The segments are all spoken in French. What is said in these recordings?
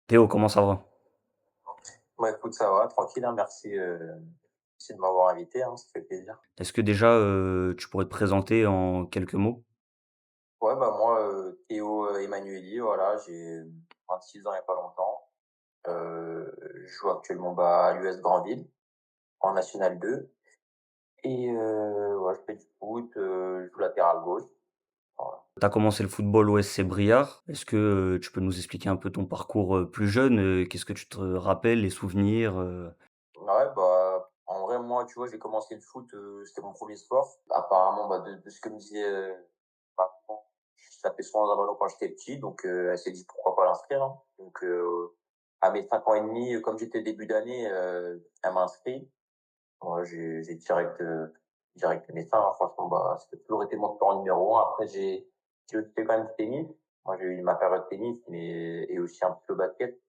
Théo, comment ça va? Bah, écoute, ça va, tranquille, hein, merci de m'avoir invité, hein, ça fait plaisir. Est-ce que déjà, tu pourrais te présenter en quelques mots? Ouais, bah, moi, Théo, Emmanuelli, voilà, j'ai 26 ans il y a pas longtemps. Je joue actuellement, bah, à l'US Granville, en National 2 et ouais, je fais du foot, je joue latéral gauche, voilà. Tu as commencé le football au SC Briard. Est-ce que, tu peux nous expliquer un peu ton parcours, plus jeune? Qu'est-ce que tu te rappelles, les souvenirs? Ouais, bah, en vrai, moi, tu vois, j'ai commencé le foot, c'était mon premier sport. Apparemment, bah, de ce que me disait, ma maman, je tapais souvent dans un ballon quand j'étais petit, donc elle s'est dit: «Pourquoi pas l'inscrire?» hein. Donc à mes 5 ans et demi, comme j'étais début d'année, elle m'a inscrit. Ouais, j'ai direct aimé ça, hein. Franchement, bah, ça a toujours été mon sport numéro 1. Après, j'ai aussi fait quand même du tennis. Moi, j'ai eu ma période tennis, mais et aussi un petit peu basket.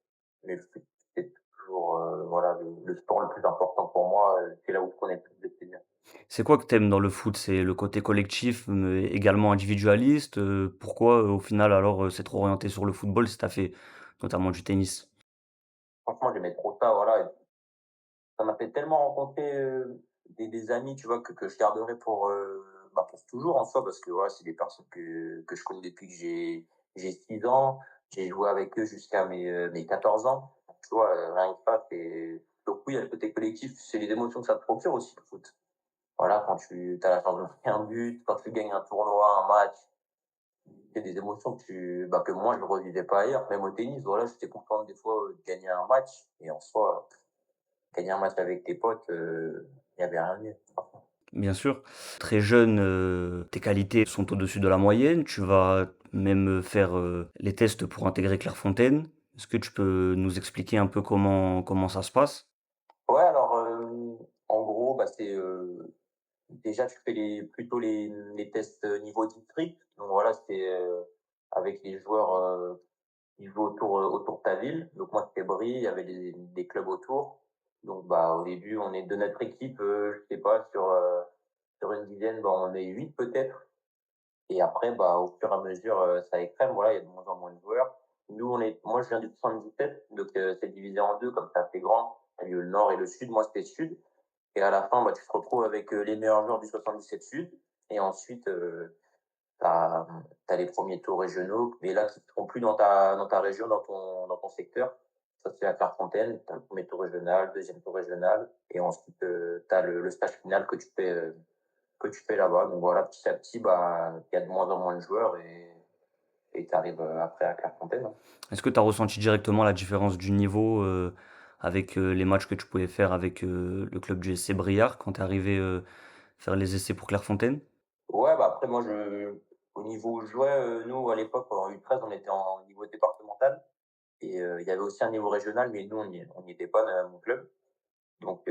Mais le foot, c'est toujours, voilà, le sport le plus important pour moi, c'est là où je connais le plus de plaisir. C'est quoi que t'aimes dans le foot? C'est le côté collectif, mais également individualiste? Pourquoi, au final, alors, c'est trop orienté sur le football si tu as fait notamment du tennis? Franchement, j'aimais trop ça, voilà, et ça m'a fait tellement rencontrer, des amis, tu vois, que je garderai pour, bah, pour toujours en soi, parce que, voilà, c'est des personnes que je connais depuis que j'ai 6 ans. J'ai joué avec eux jusqu'à mes 14 ans. Tu vois, rien que ça, c'est donc oui, il y a le côté collectif, c'est les émotions que ça te procure aussi, le foot. Voilà, quand tu as la chance de marquer un but, quand tu gagnes un tournoi, un match. C'est des émotions que moi je ne revivais pas ailleurs. Même au tennis, voilà, j'étais content des fois, de gagner un match et en soi, gagner un match avec tes potes, il y avait rien de mieux, franchement. Bien sûr. Très jeune, tes qualités sont au-dessus de la moyenne. Tu vas même, faire, les tests pour intégrer Clairefontaine. Est-ce que tu peux nous expliquer un peu comment ça se passe? Ouais, alors, en gros, bah, c'est, déjà tu fais les tests, niveau district. Donc voilà, c'est, avec les joueurs, qui jouent autour de ta ville. Donc moi, c'était Brie, il y avait des clubs autour. Donc bah, au début, on est de notre équipe, je sais pas, sur une dizaine, bah, on est 8 peut-être. Et après, bah, au fur et à mesure, ça écrème, voilà, il y a de moins en moins de joueurs. Nous, moi, je viens du 77, donc c'est divisé en 2 comme c'est assez grand. Il y a le nord et le sud. Moi, c'était sud. Et à la fin, bah, tu te retrouves avec, les meilleurs joueurs du 77 sud. Et ensuite, tu as les premiers tours régionaux, mais là, qui ne seront plus dans ta région, dans ton secteur. Ça, c'est à Clairefontaine. Tu as le premier tour régional, deuxième tour régional. Et ensuite, tu as le stage final que tu fais là-bas. Donc voilà, petit à petit, bah, il y a de moins en moins de joueurs et tu arrives après à Clairefontaine, hein. Est-ce que tu as ressenti directement la différence du niveau, avec, les matchs que tu pouvais faire avec, le club du SC Briard quand tu es arrivé, faire les essais pour Clairefontaine? Ouais, bah après, au niveau où je jouais, nous, à l'époque, en U13, on était en niveau départemental. Et il y avait aussi un niveau régional, mais nous, on n'y était pas, à mon club. Donc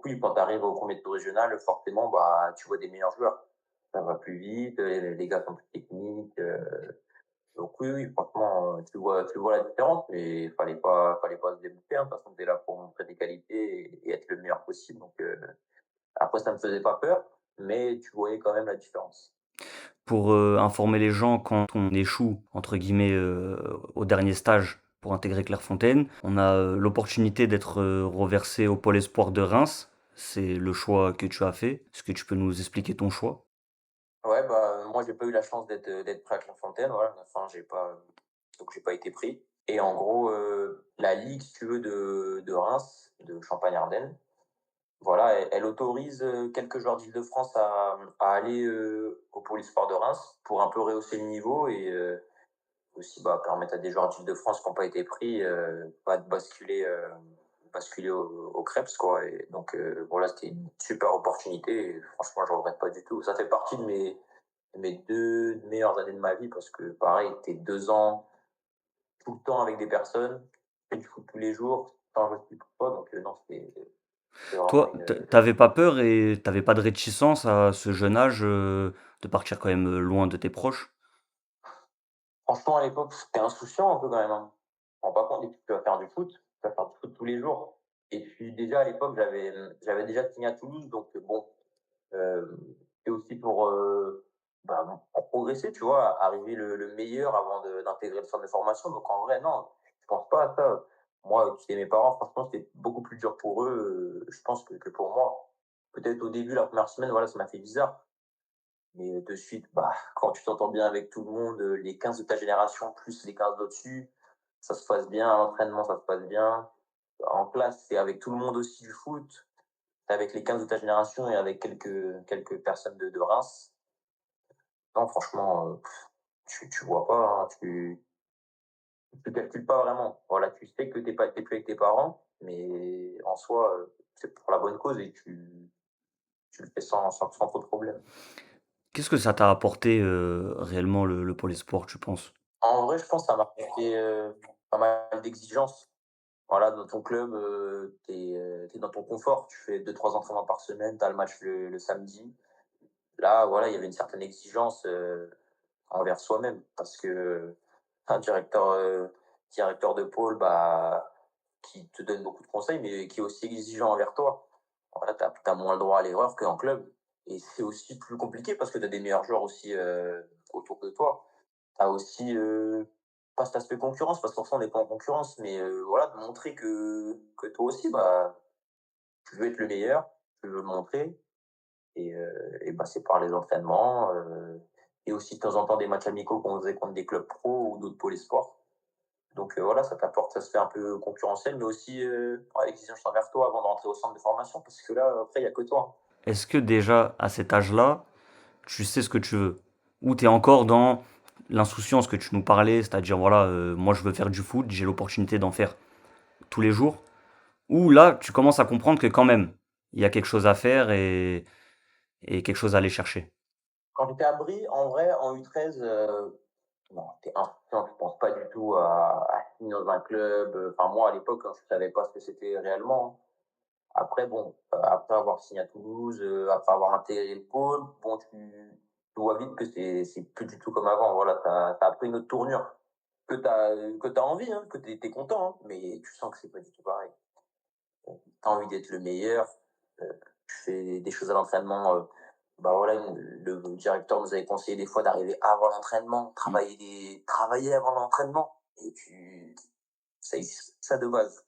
oui, quand tu arrives au premier tour régional, forcément, bah, tu vois des meilleurs joueurs. Ça va plus vite, les gars sont plus techniques. Donc oui, oui, franchement, tu vois la différence, mais fallait pas se démonter, hein. De toute façon, tu es là pour montrer tes qualités et être le meilleur possible. Donc après, ça me faisait pas peur, mais tu voyais quand même la différence. Pour, informer les gens quand on «échoue» entre guillemets, au dernier stage pour intégrer Clairefontaine, on a, l'opportunité d'être, reversé au pôle espoir de Reims. C'est le choix que tu as fait. Est-ce que tu peux nous expliquer ton choix? Ouais, bah, moi, j'ai pas eu la chance d'être pris à Clairefontaine, voilà. Enfin, j'ai pas été pris. Et en gros, la ligue, si tu veux, de Reims, de Champagne-Ardenne, voilà, elle autorise, quelques joueurs d'Île-de-France à aller, au Pôle Sport de Reims pour un peu rehausser le niveau et aussi, bah, permettre à des joueurs d'Île-de-France qui ont pas été pris, bah, de basculer au Crêpes, quoi. Et donc voilà, c'était une super opportunité et franchement, je regrette pas du tout. Ça fait partie de mes 2 meilleures années de ma vie parce que pareil, tu es 2 ans tout le temps avec des personnes, tu fais du foot tous les jours, tu en pour toi, donc non, c'était vraiment Toi, tu pas peur et t'avais pas de réticence à ce jeune âge, de partir quand même, loin de tes proches? franchement, à l'époque, tu insouciant un peu quand même, hein. Tu te rends pas compte et puis tu vas faire du foot, tu vas faire du foot tous les jours. Et puis déjà à l'époque, j'avais déjà signé à Toulouse, donc bon, c'est aussi bah, pour progresser, tu vois? Arriver le meilleur avant d'intégrer le centre de formation. Donc en vrai, non, je pense pense pas à ça. Moi, tu sais, mes parents, franchement, c'était beaucoup plus dur pour eux, je pense que pour moi. Peut-être au début, la première semaine, voilà, ça m'a fait bizarre, mais de suite, bah, quand tu t'entends bien avec tout le monde, les 15 de ta génération plus les 15 d'au-dessus, ça se passe bien, à l'entraînement, ça se passe bien. En classe, c'est avec tout le monde aussi du foot, tu avec les 15 de ta génération et avec quelques personnes de Reims. Non, franchement, tu vois pas, hein, tu calcules pas vraiment. Voilà, tu sais que tu plus avec tes parents, mais en soi, c'est pour la bonne cause et tu le fais sans trop de problème. Qu'est-ce que ça t'a apporté, réellement le pôle sport, tu penses? En vrai, je pense que ça m'a apporté, pas mal d'exigences. Voilà, dans ton club, tu es dans ton confort. Tu fais 2 3 entraînements par semaine, tu as le match le samedi. Là, voilà, il y avait une certaine exigence, envers soi-même parce que un directeur de pôle, bah, qui te donne beaucoup de conseils, mais qui est aussi exigeant envers toi. Voilà, tu as moins le droit à l'erreur qu'en club et c'est aussi plus compliqué parce que tu as des meilleurs joueurs aussi, autour de toi. Tu as aussi, pas cet aspect concurrence parce qu'en soi on n'est pas en concurrence, mais voilà, de montrer que toi aussi, bah, tu veux être le meilleur, tu veux le montrer et bah, c'est par les entraînements, et aussi de temps en temps des matchs amicaux qu'on faisait contre des clubs pro ou d'autres pôles sport. Donc voilà, ça t'apporte ça se fait un peu concurrentiel, mais aussi, ouais, exigence envers toi avant de rentrer au centre de formation parce que là, après, il y a que toi, hein. Est-ce que déjà, à cet âge-là, tu sais ce que tu veux? Ou tu es encore dans l'insouciance que tu nous parlais, c'est-à-dire, voilà, moi je veux faire du foot, j'ai l'opportunité d'en faire tous les jours? Ou là, tu commences à comprendre que quand même, il y a quelque chose à faire et quelque chose à aller chercher? Quand j'étais à Brie, en vrai, en U13, non, tu insouciant, tu penses pas du tout à signer dans un club, enfin moi à l'époque, hein, je savais pas ce que c'était réellement, hein. Après bon, après avoir signé à Toulouse, après avoir intégré le pôle, bon tu vois vite que c'est plus du tout comme avant. Voilà, tu as pris une autre tournure que tu envie, hein, que tu es content, hein, mais tu sens que c'est pas du tout pareil. Tu as envie d'être le meilleur, tu fais des choses à l'entraînement, bah, voilà, le directeur nous avait conseillé des fois d'arriver avant l'entraînement, Mmh. travailler avant l'entraînement et ça existe ça de base.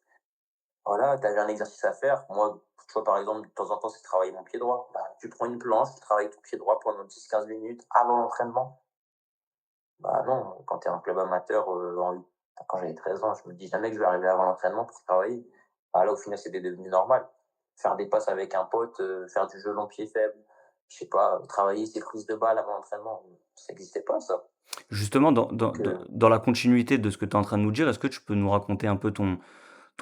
Voilà, tu avais un exercice à faire. Moi, tu vois, par exemple, de temps en temps, c'est travailler mon pied droit. Bah, tu prends une planche, tu travailles ton pied droit pendant 10 15 minutes avant l'entraînement. Bah non, quand tu es en club amateur, quand j'avais 13 ans, je me dis jamais que je vais arriver avant l'entraînement pour travailler. Bah là, au final, c'était devenu normal. Faire des passes avec un pote, faire du jeu long pied faible, je sais pas, travailler ses prises de balles avant l'entraînement, ça n'existait pas ça. Justement, Donc dans la continuité de ce que tu es en train de nous dire, est-ce que tu peux nous raconter un peu ton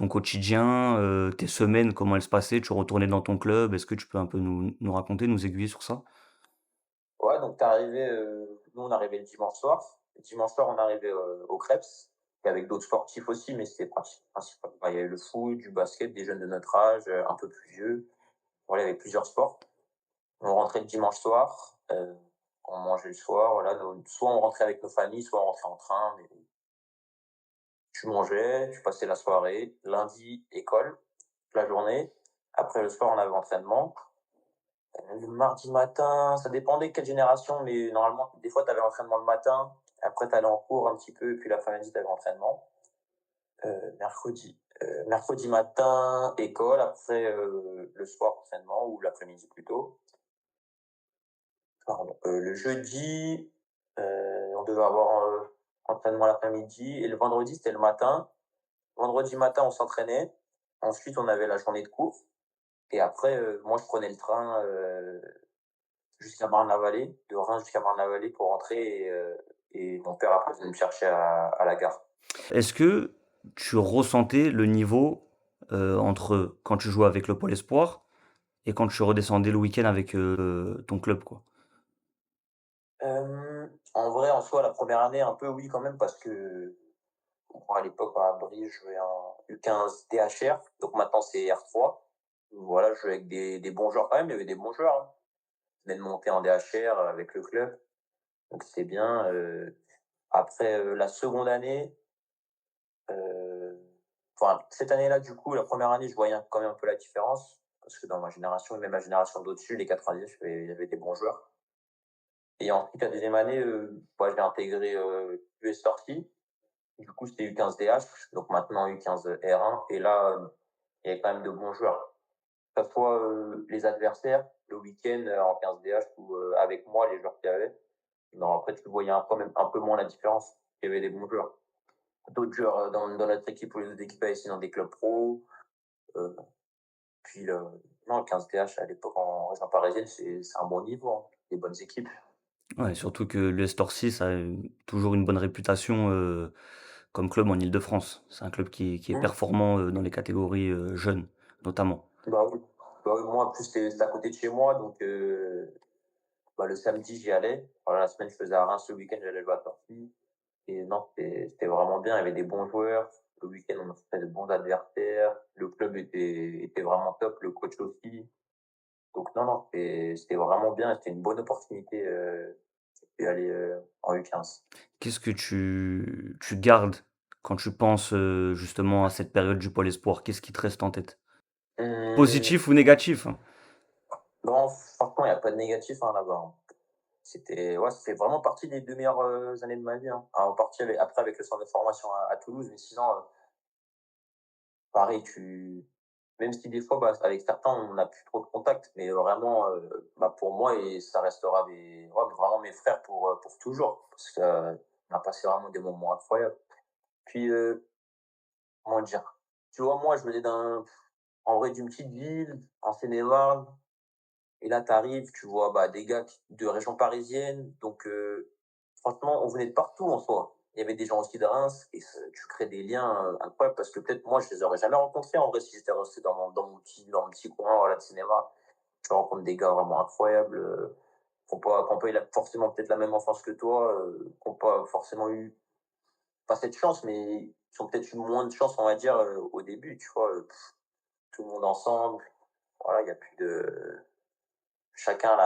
quotidien, tes semaines, comment elles se passaient? Tu retournais dans ton club? Est-ce que tu peux un peu nous raconter, nous aiguiller sur ça? ouais, donc tu arrivé, nous on arrivait le dimanche soir. Le dimanche soir, on arrivait, au Crêpes, et avec d'autres sportifs aussi, mais c'était principal. Bah, il y avait le foot, du basket, des jeunes de notre âge, un peu plus vieux. Voilà, il y avait plusieurs sports. On rentrait le dimanche soir, on mangeait le soir, voilà, soit on rentrait avec nos familles, soit on rentrait en train, mais tu mangeais, tu passais la soirée. Lundi, école, toute la journée. Après, le soir, on avait entraînement. Le mardi matin, ça dépendait quelle génération, mais normalement, des fois, tu avais entraînement le matin, après, tu allais en cours un petit peu, et puis l'après-midi, tu avais entraînement. Mercredi matin, école, après, le soir, entraînement, ou l'après-midi plutôt. Pardon. Le jeudi, on devait avoir, entraînement l'après-midi, et le vendredi, c'était le matin. Vendredi matin, on s'entraînait. Ensuite, on avait la journée de cours. Et après, moi, je prenais le train jusqu'à Marne-la-Vallée, de Reims jusqu'à Marne-la-Vallée pour rentrer et mon père après venait me chercher à la gare. Est-ce que tu ressentais le niveau, entre quand tu jouais avec le pôle espoir et quand tu redescendais le week-end avec, ton club, quoi? En vrai, en soi, la première année, un peu oui quand même parce que moi, à l'époque, à Brie, je jouais en U15 DHR, donc maintenant c'est R3. Voilà, je jouais avec des bons joueurs quand même, il y avait des bons joueurs, hein. Je venais de monter en DHR avec le club, donc c'était bien. Après, la seconde année, Heu, enfin, cette année-là, du coup, la première année, je voyais quand même un peu la différence parce que dans ma génération et même ma génération d'au-dessus, les 90, il y avait des bons joueurs et ensuite la deuxième année, bah, j'ai intégré, US Sorties Du coup, c'était U15 DH, donc maintenant U15 R1 et là, il y avait quand même de bons joueurs. Que ça soit, les adversaires, le week-end, en 15 DH ou, avec moi, les joueurs qu'il y avait. Non, après tu voyais un peu même un peu moins la différence. Il y avait des bons joueurs. D'autres joueurs, dans notre équipe ou les autres équipes avaient signé dans des clubs pro, heu, puis le non, le 15 DH à l'époque en région parisienne, c'est un bon niveau, hein, des bonnes équipes. Ouais, surtout que le Storcis a, toujours une bonne réputation, comme club en Île-de-France. C'est un club qui est Mmh. performant, dans les catégories, jeunes, notamment. Bah oui. Bah oui, moi en plus c'était à côté de chez moi donc bah, le samedi j'y allais. Voilà, la semaine je faisais à Reims, le week-end j'allais jouer à Torcy et non, c'était vraiment bien, il y avait des bons joueurs. Le week-end on affrontait de bons adversaires, le club était vraiment top, le coach aussi. Donc non, non, c'était vraiment bien, c'était une bonne opportunité, d'y aller, en U15. Qu'est-ce que tu gardes quand tu penses, justement à cette période du pôle espoir? Qu'est-ce qui te reste en tête? Mmh, Positif ou négatif, hein? non, franchement, il y a pas de négatif, hein, là-bas, hein. C'était ouais, ça fait vraiment partie des 2 meilleures, années de ma vie, hein. Alors en partie avec après avec le centre de formation à Toulouse, mais sinon, pareil, tu même si des fois, bah, avec certains, on n'a plus trop de contact, mais vraiment, bah, pour moi et ça restera des ouais, vraiment mes frères pour toujours. Parce que, on a passé vraiment des moments incroyables. Puis, comment dire? Tu vois, moi, je venais en vrai, d'une petite ville, en Seine-et-Marne, et là, tu arrives, tu vois, bah, des gars de région parisienne, donc franchement, on venait de partout en soi. Il y avait des gens aussi de Reims et tu crées des liens incroyables parce que peut-être moi, je les aurais jamais rencontrés en vrai si j'étais resté dans mon petit coin voilà, de cinéma. Tu rencontres des gars vraiment incroyables qui n'ont pas eu forcément peut-être la même enfance que toi, qui n'ont pas forcément eu, pas cette chance, mais qui ont peut-être eu moins de chance, on va dire, au début, tu vois, tout le monde ensemble. Voilà, il y a plus de. Chacun à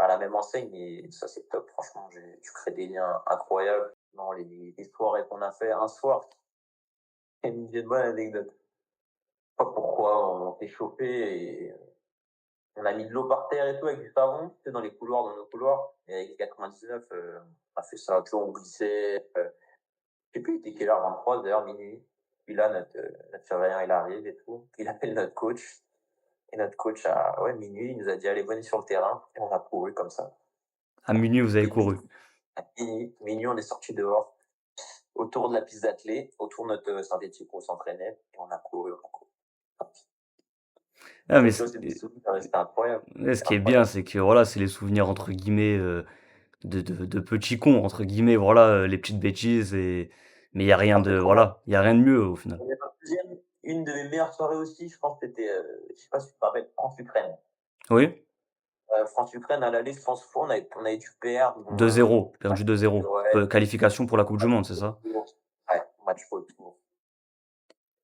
la même enseigne et ça, c'est top. Franchement, tu crées des liens incroyables. Non, les soirées qu'on a fait, un soir, c'est une bonne anecdote. Je sais pas pourquoi, on s'est chauffé et on a mis de l'eau par terre et tout avec du savon, tu sais, dans nos couloirs. Et avec 99, on a fait ça, tu vois, on glissait. Je sais plus, il était quelle heure, 23h, minuit. Puis là, notre surveillant, il arrive et tout. Il appelle notre coach. Et notre coach, à ouais, minuit, il nous a dit, allez, venez sur le terrain. Et on a couru comme ça. À minuit, vous avez Et couru. à minuit, on est sorti dehors, autour de la piste d'athlée, autour de notre synthétique où on s'entraînait, et on a couru, on a couru. Ah mais Tu vois, c'est des souvenirs, c'était incroyable. ouais, ce C'était qui est bien, incroyable. c'est que, voilà, c'est les souvenirs entre guillemets, de «petits cons» entre guillemets, voilà, les petites bêtises et mais il y a rien Après, de qu'on a voilà, il y a rien de mieux au final. on est pas deuxième, une de mes meilleures soirées aussi, je pense, c'était, je sais pas si tu te rappelles, France-Ukraine. Oui? France-Ukraine, à l'aller, je pense, on avait dû perdre, bon, 2-0, match perdu 2-0. ouais, Qualification pour la coupe du match monde, c'est ça? retour. Ouais, match retour,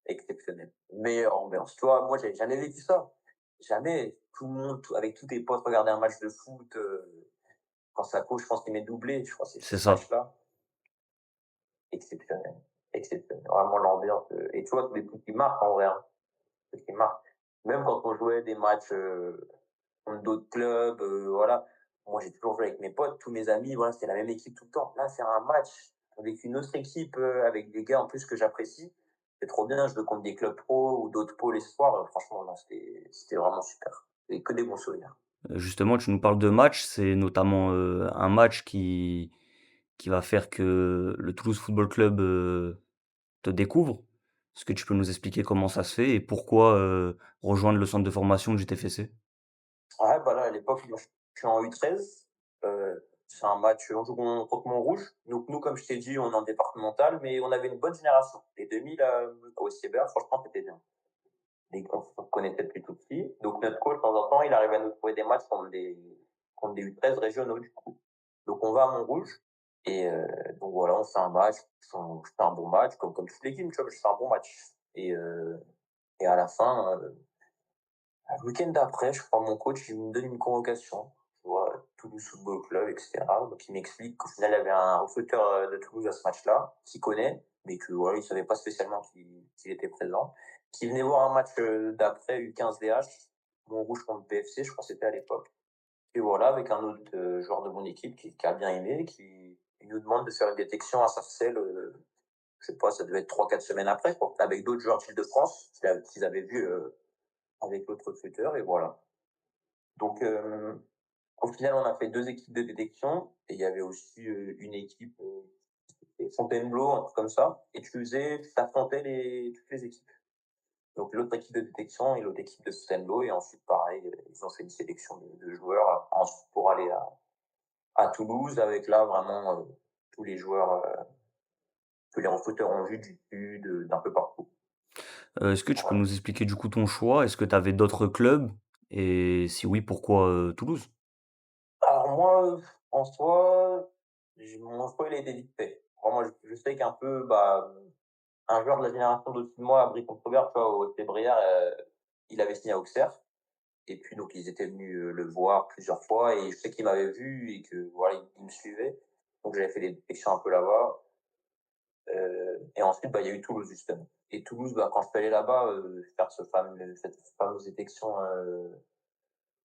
exceptionnel. Meilleure ambiance. Tu vois, moi, j'avais jamais vécu ça. Jamais. Tout le monde, avec tous tes potes, regarder un match de foot, quand ça coach, je pense qu'il met doublé, je crois que c'est C'est ce ça. match-là. Exceptionnel, exceptionnel. Vraiment l'ambiance, et tu vois, c'est des trucs qui marquent en vrai, hein, des trucs qui marquent. Même quand on jouait des matchs, contre d'autres clubs, voilà. Moi, j'ai toujours joué avec mes potes, tous mes amis, voilà, c'était la même équipe tout le temps. Là, faire un match avec une autre équipe, avec des gars en plus que j'apprécie, c'est trop bien. Je veux contre des clubs pro ou d'autres pôles espoirs, franchement, non, c'était vraiment super. Et que des bons souvenirs. Justement, tu nous parles de match, c'est notamment, un match qui va faire que le Toulouse Football Club, te découvre. Est-ce que tu peux nous expliquer comment ça se fait et pourquoi, rejoindre le centre de formation du TFC? Ouais, bah, là, à l'époque, moi, je suis en U13. C'est un match, on joue contre Montrouge. Donc nous, comme je t'ai dit, on est en départemental, mais on avait une bonne génération. Les 2000, au CBA, franchement, c'était bien. On se connaissait depuis tout petit. Donc notre coach, de temps en temps, il arrive à nous trouver des matchs contre des U13 régionaux, du coup. Donc on va à Montrouge et donc voilà, on fait un match. Je fais un bon match, comme toutes les équipes, tu vois, je fais un bon match. Et à la fin, le week-end d'après, je crois, mon coach, il me donne une convocation, tu vois, Toulouse Football Club, etc. Donc il m'explique qu'au final, il y avait un recruteur de Toulouse à ce match-là, qu'il connaît, mais que voilà, il savait pas spécialement qu'il était présent, qui venait voir un match d'après U15 DH, Montrouge contre BFC, je crois que c'était à l'époque. Et voilà, avec un autre joueur de mon équipe qui a bien aimé, qui il nous demande de faire une détection à Sarcelles, je sais pas, ça devait être 3 4 semaines après, quoi, avec d'autres joueurs d'Île-de-France qu'ils avaient vus, avec l'autre recruteur et voilà. Donc au final, on a fait 2 équipes de détection et il y avait aussi, une équipe, et Fontainebleau, un truc comme ça et tu affrontais toutes les équipes. Donc l'autre équipe de détection et l'autre équipe de Fontainebleau et ensuite pareil, ils ont fait une sélection de joueurs ensuite pour aller à Toulouse avec là vraiment, tous les joueurs, que les recruteurs ont vus du sud, d'un peu partout. Est-ce que tu peux Voilà. nous expliquer du coup ton choix? Est-ce que tu avais d'autres clubs? Et si oui, pourquoi, Toulouse? Alors moi, en soi, mon choix il a été vite fait. Vraiment je sais qu'un peu, un joueur de la génération d'au-dessus de moi, Abri Contrebert, tu vois, au FC Brière, il avait signé à Auxerre et puis donc ils étaient venus, le voir plusieurs fois et je sais qu'il m'avait vu et que voilà, il me suivait. Donc j'avais fait des détections un peu là-bas, et ensuite, il y a eu Toulouse justement et Toulouse, quand je suis allé là-bas, faire cette fameuse détection,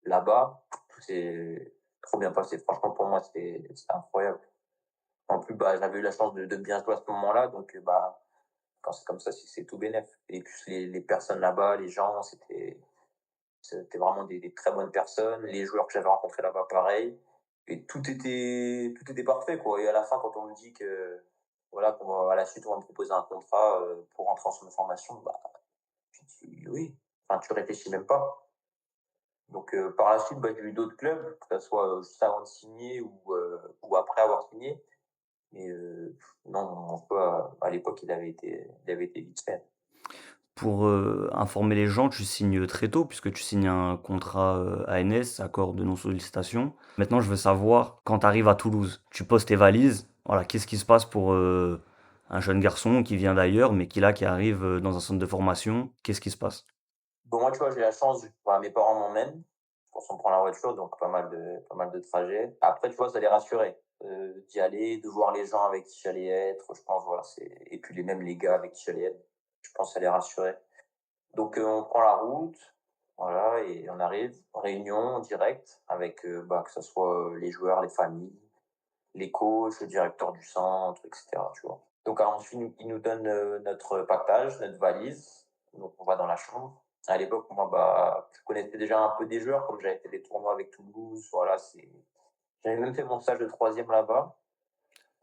là-bas, c'est trop bien passé. Franchement, pour moi, c'était incroyable. En plus, j'avais eu la chance de bien jouer à ce moment-là, donc quand c'est comme ça, c'est tout bénef et puis les personnes là-bas, les gens, c'était vraiment des très bonnes personnes. Les joueurs que j'avais rencontrés là-bas, pareil et tout était parfait, quoi et à la fin, quand on me dit que, voilà, à la suite, on va me proposer un contrat, pour rentrer en centre de formation, tu te dis: «Oui». Enfin, tu réfléchis même pas. Donc par la suite, j'ai eu d'autres clubs, que ça soit, juste avant de signer ou après avoir signé. Mais non, mon choix à l'époque, il avait été vite fait. Pour, informer les gens, tu signes très tôt puisque tu signes un contrat, ANS, accord de non-sollicitation. Maintenant, je veux savoir, quand tu arrives à Toulouse, tu poses tes valises, voilà, qu'est-ce qui se passe pour, un jeune garçon qui vient d'ailleurs, mais qui arrive, dans un centre de formation? Qu'est-ce qui se passe? Bon, moi, tu vois, j'ai la chance, mes parents m'emmènent, parce qu'on prend la voiture, donc pas mal de trajets. Après, tu vois, ça les rassurait, d'y aller, de voir les gens avec qui j'allais être, je pense, voilà, et puis même les gars avec qui j'allais être, je pense que ça les rassurait. Donc on prend la route, voilà et on arrive, réunion en direct avec, que ça soit, les joueurs, les familles, les coachs, le directeur du centre et cetera, tu vois? Donc ensuite, ils nous donnent, notre pactage, notre valise, donc on va dans la chambre. À l'époque, moi, je connaissais déjà un peu des joueurs, comme j'avais fait des tournois avec Toulouse, voilà, j'avais même fait mon stage de troisième là-bas,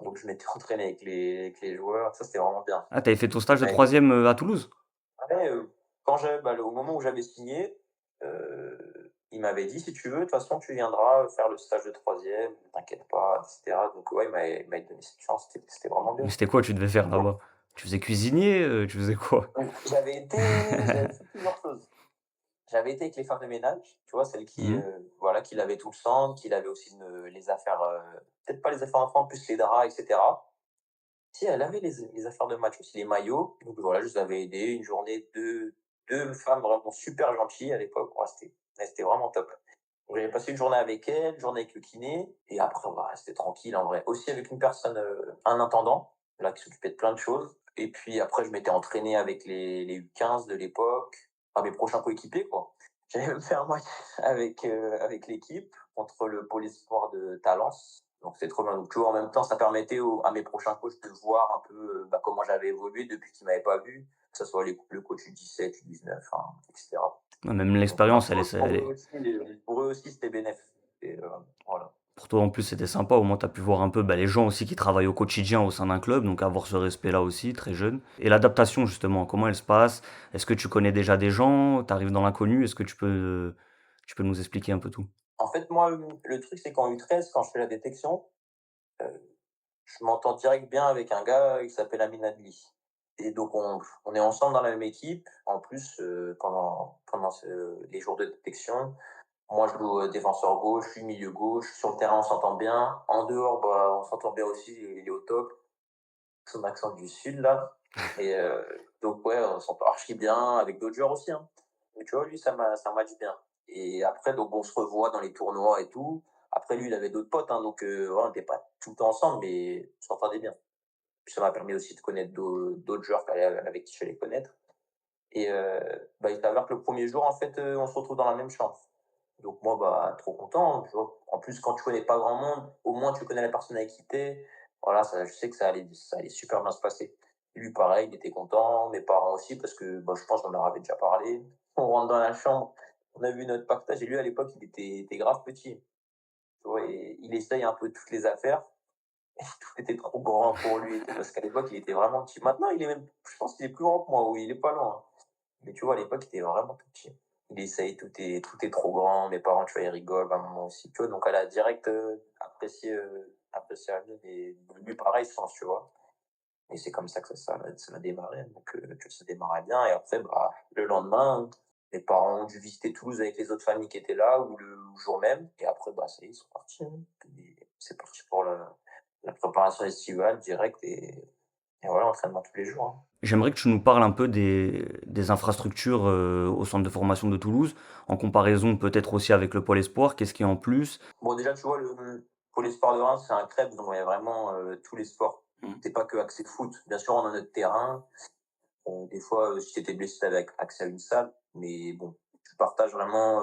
donc je m'étais entraîné avec les joueurs, ça, c'était vraiment bien. Ah, tu avais fait ton stage de Ouais. troisième à Toulouse? Ouais, quand au moment où j'avais signé, il m'avait dit: «Si tu veux, de toute façon, tu viendras faire le stage de troisième, ne t'inquiète pas» et cetera. Donc ouais, il m'avait donné cette chance, c'était vraiment Mais bien. c'était quoi tu devais faire là-bas? Tu faisais cuisinier, tu faisais quoi? J'avais fait plusieurs choses. J'avais été avec les femmes de ménage, tu vois? Celles qui, Mmh. voilà, qui lavaient tout le centre, qui lavaient aussi les affaires, peut-être pas les affaires enfants, plus les draps et cetera. Si, elle avait les affaires de match aussi, les maillots. Donc voilà, je les avais aidées une journée, deux femmes vraiment super gentilles à l'époque. Ouais, c'était vraiment top. Donc j'avais passé une journée avec elles, une journée avec le kiné et après, c'était tranquille en vrai. Aussi avec une personne, un intendant, là, qui s'occupait de plein de choses et puis après je m'étais entraîné avec les U15 de l'époque, mes prochains coéquipiers, quoi. J'avais même fait un match avec l'équipe contre le pôle espoir de Talence. Donc c'était trop bien. Donc tu vois, en même temps, ça permettait à mes prochains coachs de voir un peu, comment j'avais évolué depuis qu'ils m'avaient pas vu, que ce soit le coach U17, U19, hein, et cetera. Ouais, même Donc l'expérience, pour eux aussi, c'était bénéf et voilà. pour toi, en plus, c'était sympa. Au moins, tu as pu voir un peu, les gens aussi qui travaillent au quotidien au sein d'un club, donc avoir ce respect-là aussi, très jeune. Et l'adaptation, justement, comment elle se passe? Est-ce que tu connais déjà des gens? Tu arrives dans l'inconnu? Est-ce que tu peux nous expliquer un peu tout? En fait, moi, le truc, c'est qu'en U13, quand je fais la détection, heu, je m'entends direct bien avec un gars, il s'appelle Amin Adli et donc on est ensemble dans la même équipe. En plus, pendant les jours de détection, moi, je joue, défenseur gauche, lui milieu gauche. Sur le terrain, on s'entend bien. En dehors, on s'entend bien aussi, il est au top. Son accent du sud, là et donc ouais, on s'entend archi bien avec d'autres joueurs aussi, hein. Mais tu vois, lui, ça match bien et après donc on se revoit dans les tournois et tout. Après lui, il avait d'autres potes, hein, donc voilà, on n'était pas tout le temps ensemble, mais on s'entendait bien. Puis ça m'a permis aussi de connaître d'autres joueurs avec qui je fallait connaître et il s'avère que le premier jour, en fait, on se retrouve dans la même chambre. Donc moi, trop content, tu vois? En plus, quand tu connais pas grand monde, au moins tu connais la personne avec qui tu es. Voilà, ça je sais que ça allait super bien se passer. Lui, pareil, il était content, mes parents aussi, parce que, bah, je pense qu'on leur avait déjà parlé. On rentre dans la chambre, on a vu notre partage et lui, à l'époque, il était grave petit, tu vois? Et il essaye un peu toutes les affaires. Tout était trop grand pour lui et tout, parce qu'à l'époque, il était vraiment petit. Maintenant, il est même je pense qu'il est plus grand que moi, oui, il est pas loin, hein. Mais tu vois, à l'époque, il était vraiment tout petit. Il essaye, tout est trop grand. Mes parents, tu vois, ils rigolent, ma maman aussi, tu vois? Donc elle a direct, apprécié Amine et lui, pareil, je pense, tu vois? Et c'est comme ça que ça a démarré, donc que ça démarrait bien et après, bah, le lendemain, mes parents ont dû visiter Toulouse avec les autres familles qui étaient là ou le jour même et après, bah, ça y est, ils sont partis, hein. Et c'est parti pour la préparation estivale direct et voilà, entraînement tous les jours, hein. J'aimerais que tu nous parles un peu des infrastructures, au centre de formation de Toulouse, en comparaison peut-être aussi avec le pôle espoir. Qu'est-ce qu'il y a en plus? Bon, déjà, tu vois, pour les sports de Reims, c'est un club donc il y a vraiment, tous les sports. Mmh. C'est pas que axé foot. Bien sûr, on a notre terrain. Des fois, si tu étais blessé, tu avais accès à une salle, mais bon, tu partages vraiment,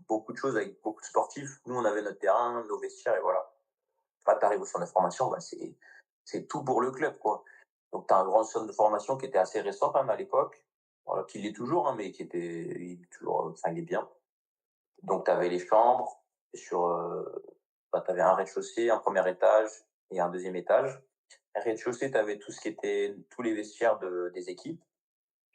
beaucoup de choses avec beaucoup de sportifs. Nous, on avait notre terrain, nos vestiaires et voilà. Bah, tu arrives au centre de formation, bah, c'est tout pour le club, quoi. Donc tu as un grand centre de formation qui était assez récent quand même à l'époque, voilà, qui l'est toujours, hein, mais il est toujours, enfin, il est bien. Donc tu avais les chambres sur, bah, tu avais un rez-de-chaussée, un premier étage et un deuxième étage. Rez-de-chaussée, tu avais tout ce qui était tous les vestiaires des équipes,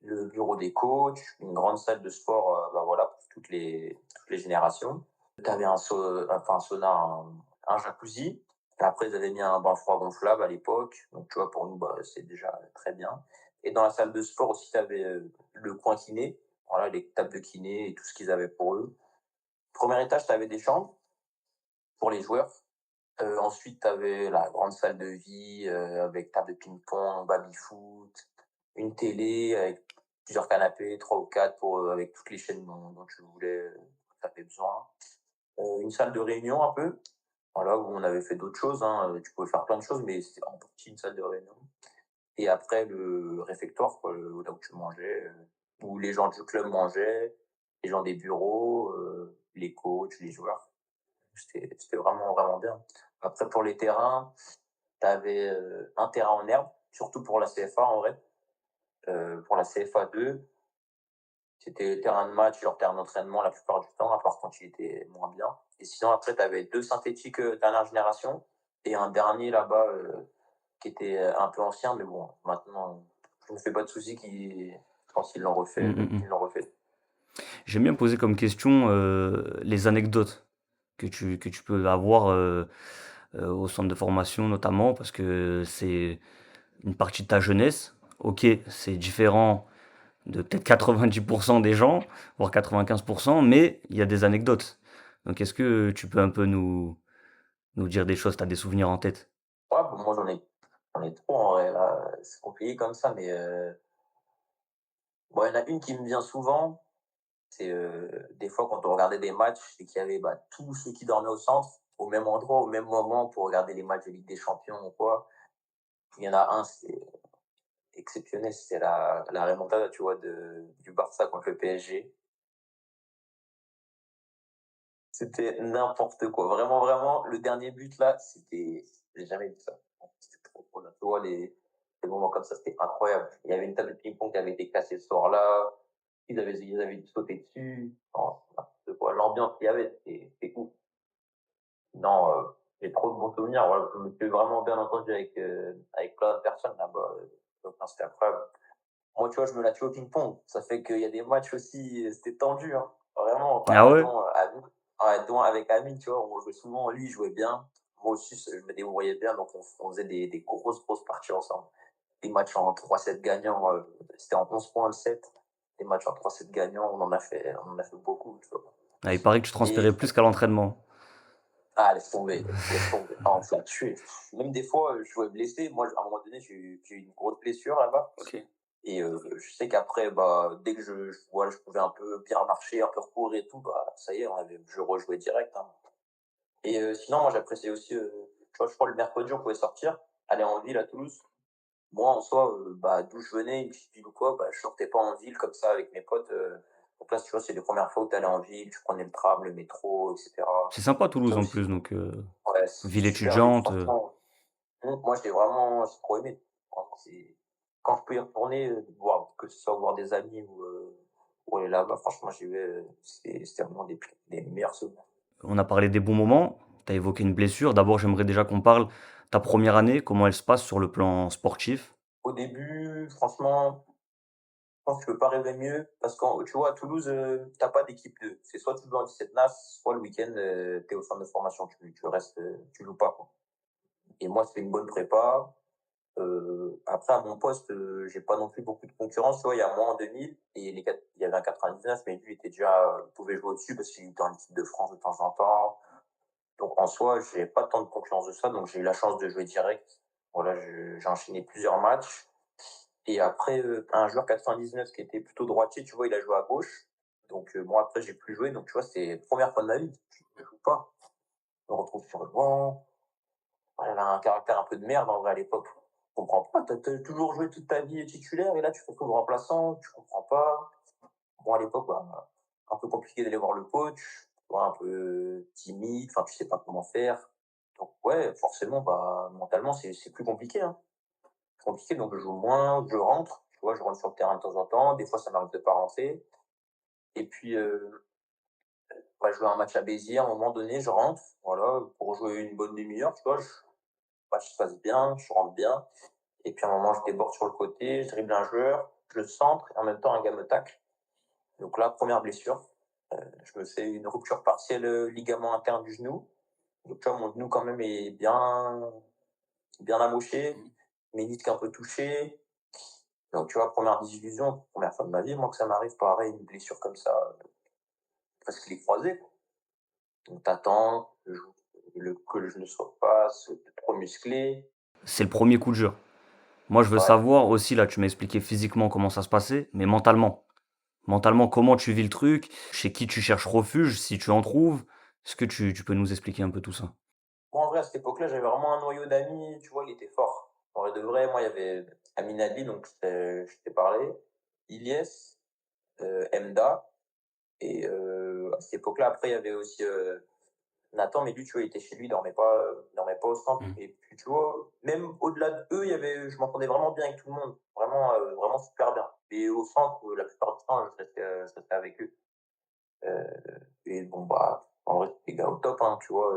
le bureau des coachs, une grande salle de sport, bah, voilà, pour toutes les générations. Tu avais un sauna, un jacuzzi. Et après, ils avaient mis un bain froid gonflable à l'époque. Donc, tu vois, pour nous, bah, c'est déjà très bien. Et dans la salle de sport aussi, tu avais le coin kiné. Voilà, les tables de kiné et tout ce qu'ils avaient pour eux. Premier étage, tu avais des chambres pour les joueurs. Ensuite, tu avais la grande salle de vie avec table de ping-pong, baby-foot, une télé avec plusieurs canapés, 3 ou 4 avec toutes les chaînes dont tu voulais, tu avais besoin. Une salle de réunion un peu, voilà, où on avait fait d'autres choses, hein, tu pouvais faire plein de choses, mais c'était en partie une salle de réunion. Et après le réfectoire, quoi, là où tu mangeais, où les gens du club mangeaient, les gens des bureaux, les coachs, les joueurs. C'était vraiment, vraiment bien. Après pour les terrains, tu avais, un terrain en herbe, surtout pour la CFA en vrai. Pour la CFA 2, c'était terrain de match, leur terrain d'entraînement la plupart du temps, à part quand il était moins bien. Et sinon, après, tu avais 2 synthétiques dernière génération et un dernier là-bas qui était un peu ancien, mais bon, maintenant, je ne me fais pas de soucis. Je pense qu'ils l'ont Mmh, refait. mmh mh. Ils l'ont refait. J'aime bien poser comme question, les anecdotes que tu peux avoir, au centre de formation notamment parce que c'est une partie de ta jeunesse. OK, c'est différent de peut-être 90 des gens, voire 95, mais il y a des anecdotes. Donc est-ce que tu peux un peu nous dire des choses? Tu as des souvenirs en tête? Ouais, bah, moi, j'en ai trop en vrai, là, c'est compliqué comme ça, mais bon, il y en a une qui me vient souvent. C'est, des fois quand on regardait des matchs et qu'il y avait, bah, tous ceux qui dormaient au centre, au même endroit, au même moment pour regarder les matchs de Ligue des Champions ou quoi. Il y en a un, c'était exceptionnel, c'était la remontada, tu vois, du Barça contre le PSG. C'était n'importe quoi. Vraiment, vraiment, le dernier but là, j'ai jamais vu ça. C'était trop cool. Tu vois, les moments comme ça, c'était incroyable. Il y avait une table de ping-pong qui avait été cassée ce soir-là. Ils avaient dû sauter dessus. Oh, n'importe quoi. L'ambiance qu'il y avait, c'était ouf. Non, j'ai trop de bons souvenirs. Voilà, je me suis vraiment bien entendu avec plein de personnes là-bas. Enfin, c'était incroyable. Moi, tu vois, je me la tue au ping-pong. Ça fait qu'il y a des matchs aussi, c'était tendu, hein. Vraiment, Ah bah, ouais? dont Amine, ouais, dont avec Amine, tu vois, on jouait souvent, lui, il jouait bien. Moi aussi, je me débrouillais bien, donc on faisait des grosses, grosses parties ensemble. Des matchs en 3-7 gagnants, c'était en 11 points le set. Des matchs en 3-7 gagnants, on en a fait beaucoup, tu vois. Ah, il paraît que tu Et transpirais plus qu'à l'entraînement. ah, laisse tomber, laisse tomber. Ah, on se l'a tué. Même des fois, je jouais blessé. Moi, à un moment donné, j'ai eu une grosse blessure là-bas. OK. Et je sais qu'après, bah, dès que voilà, je pouvais un peu bien marcher, un peu recourir et tout, bah, ça y est, je rejouais direct, hein. Et sinon, moi, j'appréciais aussi, tu vois, je crois le mercredi, on pouvait sortir, aller en ville à Toulouse. Moi, en soi, bah, d'où je venais, une petite ville ou quoi, bah, je sortais pas en ville comme ça avec mes potes. Donc là, tu vois, c'est les premières fois où tu allais en ville, tu prenais le tram, le métro, et cetera. C'est sympa Toulouse Ça en aussi, plus, donc ouais, c'est ville super ville, étudiante. franchement. Moi, j'ai trop aimé. Vraiment, quand je peux y retourner, voir que ce soit voir des amis ou aller là-bas, franchement, j'y vais, c'était vraiment des meilleurs souvenirs. On a parlé des bons moments, tu as évoqué une blessure. D'abord, j'aimerais déjà qu'on parle ta première année, comment elle se passe sur le plan sportif? Au début, franchement, je pense que tu peux pas rêver mieux parce que tu vois, à Toulouse, tu pas d'équipe 2. C'est soit tu joues en 17 nas, soit le week-end, tu es au centre de formation, tu restes, tu joues pas, quoi. Et moi, c'était une bonne prépa. Après, à mon poste, j'ai pas non plus beaucoup de concurrence. Tu vois, il y a moi en 2000 et il y avait un 99, mais lui, il était déjà, il pouvait jouer au-dessus parce qu'il était en équipe de France de temps en temps. Donc, en soi, j'ai pas tant de concurrence de ça. Donc, j'ai eu la chance de jouer direct. Voilà, j'ai enchaîné plusieurs matchs. Et après, un joueur 99 qui était plutôt droitier, tu vois, il a joué à gauche. Donc, moi, après, j'ai plus joué. Donc, tu vois, c'est la première fois de ma vie. Je joue pas. Je me retrouve sur le banc. Ouais, elle a un caractère un peu de merde en vrai à l'époque. Je comprends pas, t'as toujours joué toute ta vie titulaire et là tu te retrouves remplaçant, tu comprends pas. Bon à l'époque, bah, un peu compliqué d'aller voir le coach, tu vois, un peu timide, enfin tu sais pas comment faire. Donc ouais, forcément, bah mentalement c'est plus compliqué, hein. C'est compliqué, donc je joue moins, je rentre, tu vois, je rentre sur le terrain de temps en temps, des fois ça m'arrive de pas rentrer. Et puis bah, je joue un match à Béziers, à un moment donné, je rentre, voilà, pour jouer une bonne demi-heure, tu vois, le match se passe bien, je rentre bien. Et puis à un moment, je déborde sur le côté, je dribble un joueur, je le centre et en même temps un gars me tacle. Donc là, première blessure. Je me fais une rupture partielle ligament interne du genou. Donc tu vois, mon genou quand même est bien amoché, ménisque un peu touché. Donc tu vois, première désillusion, première fois de ma vie, moi que ça m'arrive pareil, une blessure comme ça, presque les croisés. Donc t'attends, que le genou se repasse, trop musclé. C'est le premier coup dur. Moi, je veux Ouais. savoir aussi, là, tu m'as expliqué physiquement comment ça se passait, mais mentalement. Mentalement, comment tu vis le truc? Chez qui tu cherches refuge, si tu en trouves? Est-ce que tu peux nous expliquer un peu tout ça? Moi, en vrai, à cette époque-là, j'avais vraiment un noyau d'amis, tu vois, il était fort. En vrai de vrai, moi, il y avait Amin Ali, donc je t'ai parlé, Ilyes, Emda, et à cette époque-là, après, il y avait aussi Nathan, mais lui, tu vois, il était chez lui, il dormait pas au centre. Mmh. Et puis, tu vois, même au-delà d'eux, je m'entendais vraiment bien avec tout le monde, vraiment, vraiment super bien. Et au centre, la plupart du temps, je restais avec eux. Euh, et bon, bah, en vrai, les gars au top, hein, tu vois.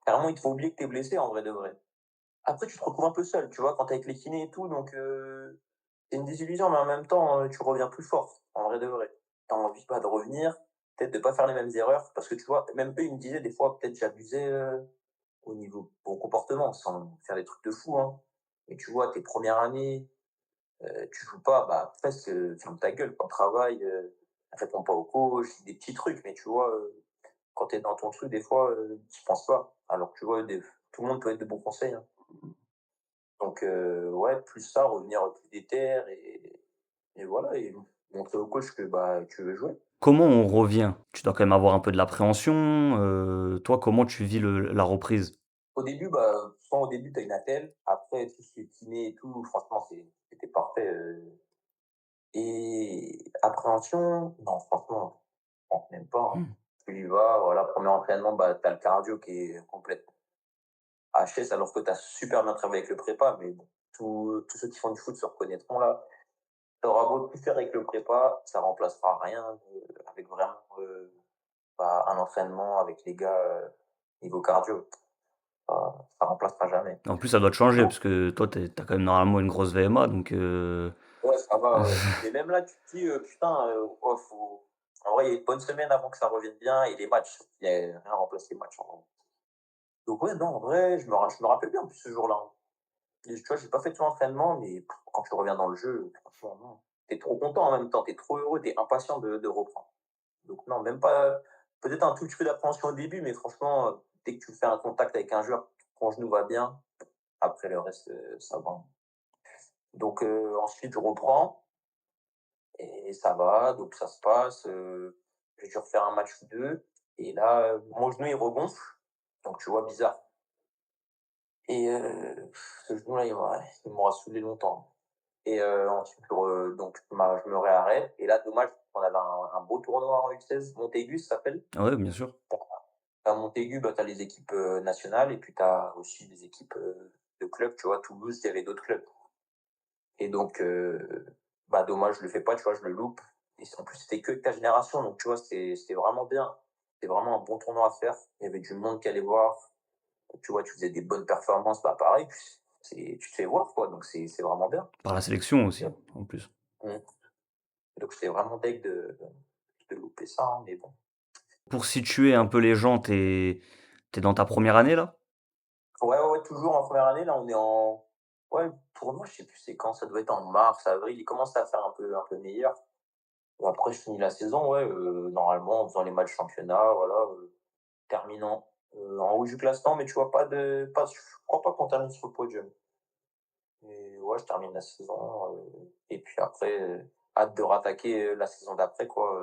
Clairement, il te faut oublier que t'es blessé, en vrai de vrai. Après, tu te retrouves un peu seul, tu vois, quand tu es avec les kinés et tout, donc c'est une désillusion, mais en même temps, tu reviens plus fort, en vrai de vrai. Tu as envie pas de revenir, peut-être de pas faire les mêmes erreurs, parce que tu vois, même eux, ils me disaient des fois, peut-être j'abusais au niveau de mon comportement, sans faire des trucs de fou, hein. Mais tu vois, tes premières années, tu joues pas, bah, presque, ferme ta gueule, quoi. Travail, réponds pas aux coachs, des petits trucs, mais tu vois, quand tu es dans ton truc, des fois, tu penses pas. Alors que tu vois, tout le monde peut être de bons conseils, hein. Donc ouais, plus ça, revenir plus déter et voilà et montrer au coach que, bah, tu veux jouer. Comment on revient? Tu dois quand même avoir un peu de l'appréhension, toi, comment tu vis la reprise? Au début, bah, souvent au début, tu as une attelle, après tout ce qui est kiné et tout, franchement, c'était parfait, et appréhension, non, franchement, même pas, hein. Mmh. Tu y vas, voilà, premier entraînement, bah, tu as le cardio qui est complètement HS alors que tu as super bien travaillé avec le prépa, mais bon, tous ceux qui font du foot se reconnaîtront là. Tu auras beau tout faire avec le prépa, ça remplacera rien, avec vraiment, bah, un entraînement avec les gars, niveau cardio. Ça remplacera jamais. En plus, ça doit te changer Donc parce que toi, tu as quand même normalement une grosse VMA donc ouais, ça va, ouais. Mais même là, tu te dis, putain, oh, faut en vrai, il y a une bonne semaine avant que ça revienne bien et les matchs, il y a rien remplace les matchs, en vrai. Donc ouais, non, en vrai, je me rappelle bien en plus ce jour-là, hein. Et tu vois, j'ai pas fait tout l'entraînement, mais quand tu reviens dans le jeu, franchement, non. Tu trop content en même temps, t'es trop heureux, t'es impatient de reprendre. Donc non, même pas, peut-être un tout petit peu d'appréhension au début, mais franchement, dès que tu fais un contact avec un joueur, ton genou va bien, après le reste, ça va. Donc ensuite je reprends et ça va, donc ça se passe, j'ai dû refaire un match ou 2 et là, mon genou il regonfle, donc tu vois bizarre et ce genou-là il m'aura saoulé longtemps et ensuite donc je me réarrête et là dommage, on avait un beau tournoi en U16, Montaigu ça s'appelle. ouais, bien sûr. À Montaigu, bah, tu as les équipes nationales et puis tu as aussi des équipes de clubs. Tu vois, Toulouse, il y avait d'autres clubs. et donc bah, dommage, je le fais pas, tu vois? Je le loupe et en plus, c'était que de ta génération, donc tu vois? C'était vraiment bien. C'était vraiment un bon tournoi à faire. Il y avait du monde qui allait voir. Tu vois? Tu faisais des bonnes performances, bah, pareil, tu te fais voir, quoi, donc c'est vraiment bien. Par la sélection Et aussi, en plus. mmh, donc j'étais vraiment deg de louper ça, hein, mais bon. Pour situer un peu les gens, t'es dans ta première année là? Ouais, ouais, ouais, toujours en première année, là, on est en ouais, tournoi, je sais plus c'est quand, ça doit être en mars, avril, il commence à faire un peu meilleur. Et après, je finis la saison, ouais, normalement, en faisant les matchs championnat, voilà, terminant, en haut du classement, mais tu vois, je crois pas qu'on termine sur le podium. Et ouais, je termine la saison, et puis après, hâte de rattaquer, la saison d'après, quoi,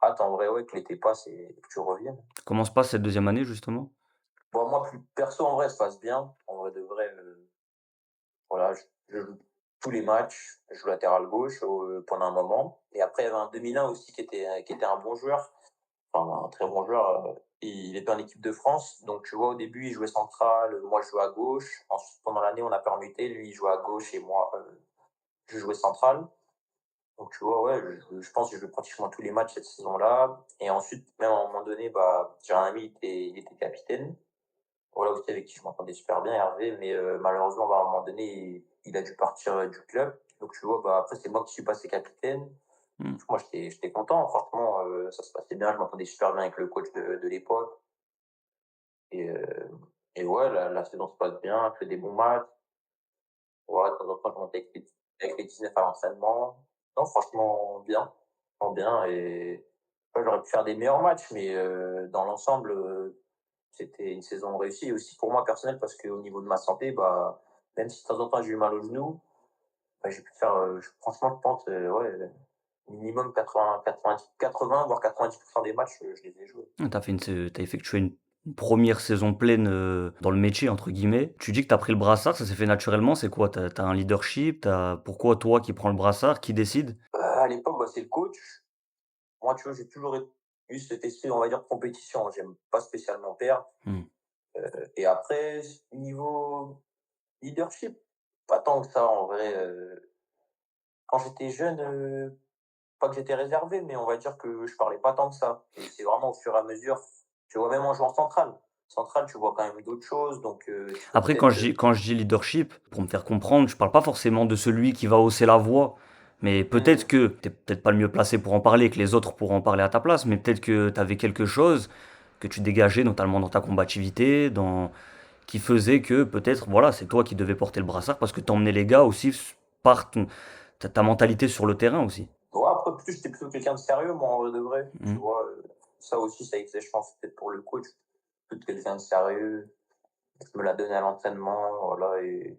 hâte en vrai, ouais, que l'été passe et que tu reviennes. Comment se passe cette deuxième année justement? Bon, moi, plus perso, en vrai, ça se passe bien. En vrai de vrai, voilà, je joue tous les matchs, je joue latéral gauche, pendant un moment et après il y avait un 2001 aussi qui était un bon joueur, enfin un très bon joueur, il était en équipe de France, donc tu vois, au début, il jouait central, moi je jouais à gauche. Ensuite, pendant l'année, on a permuté, lui, il jouait à gauche et moi, je jouais central. Donc tu vois, ouais, je pense que je joue pratiquement tous les matchs cette saison-là et ensuite, même à un moment donné, bah, j'ai un ami, il était capitaine. Voilà, aussi avec qui je m'entendais super bien, Hervé, mais malheureusement, bah, à un moment donné, il a dû partir, du club. Donc tu vois, bah, après, c'est moi qui suis passé capitaine. Mmh. Moi, j'étais content, franchement, ça se passait bien, je m'entendais super bien avec le coach de l'époque et heu et ouais, la saison se passe bien, je fais des bons matchs. Ouais, de temps en temps, je monte avec les 19 à l'entraînement. Non, franchement bien et ouais, j'aurais pu faire des meilleurs matchs, mais dans l'ensemble, c'était une saison réussie et aussi pour moi personnel parce qu'au niveau de ma santé, bah, même si de temps en temps j'ai eu mal au genou, bah, j'ai pu faire, franchement je pense, ouais, minimum 80 voire 90 des matchs, je les ai joués. Ah, tu effectué une 1 saison pleine, dans le «métier» entre guillemets. Tu dis que tu as pris le brassard, ça s'est fait naturellement, c'est quoi? Tu as un leadership? Pourquoi toi qui prends le brassard? Qui décide? À l'époque, bah, c'est le coach. Moi, tu vois, j'ai toujours eu cet esprit, on va dire, compétition. J'aime pas spécialement perdre. Mmh. Et après, niveau leadership, pas tant que ça en vrai. Quand j'étais jeune, pas que j'étais réservé, mais on va dire que je parlais pas tant que ça. Et c'est vraiment au fur et à mesure, tu vois, même en jouant central. Central, tu vois quand même d'autres choses, donc tu peux Après quand peut-être. je dis leadership, pour me faire comprendre, je parle pas forcément de celui qui va hausser la voix, mais peut-être Mmh, que tu peut-être pas le mieux placé pour en parler, que les autres pourront en parler à ta place, mais peut-être que tu avais quelque chose que tu dégageais, notamment dans ta combativité, qui faisait que peut-être, voilà, c'est toi qui devais porter le brassard parce que tu emmenais les gars aussi par ta mentalité sur le terrain aussi. ouais, après, plus j'étais plutôt quelqu'un de sérieux, moi, en vrai de vrai. Tu Mmh. vois, ça aussi, ça existait, je pense, peut-être pour le coach. Plutôt quelqu'un de sérieux, je me la donnais à l'entraînement, voilà. Et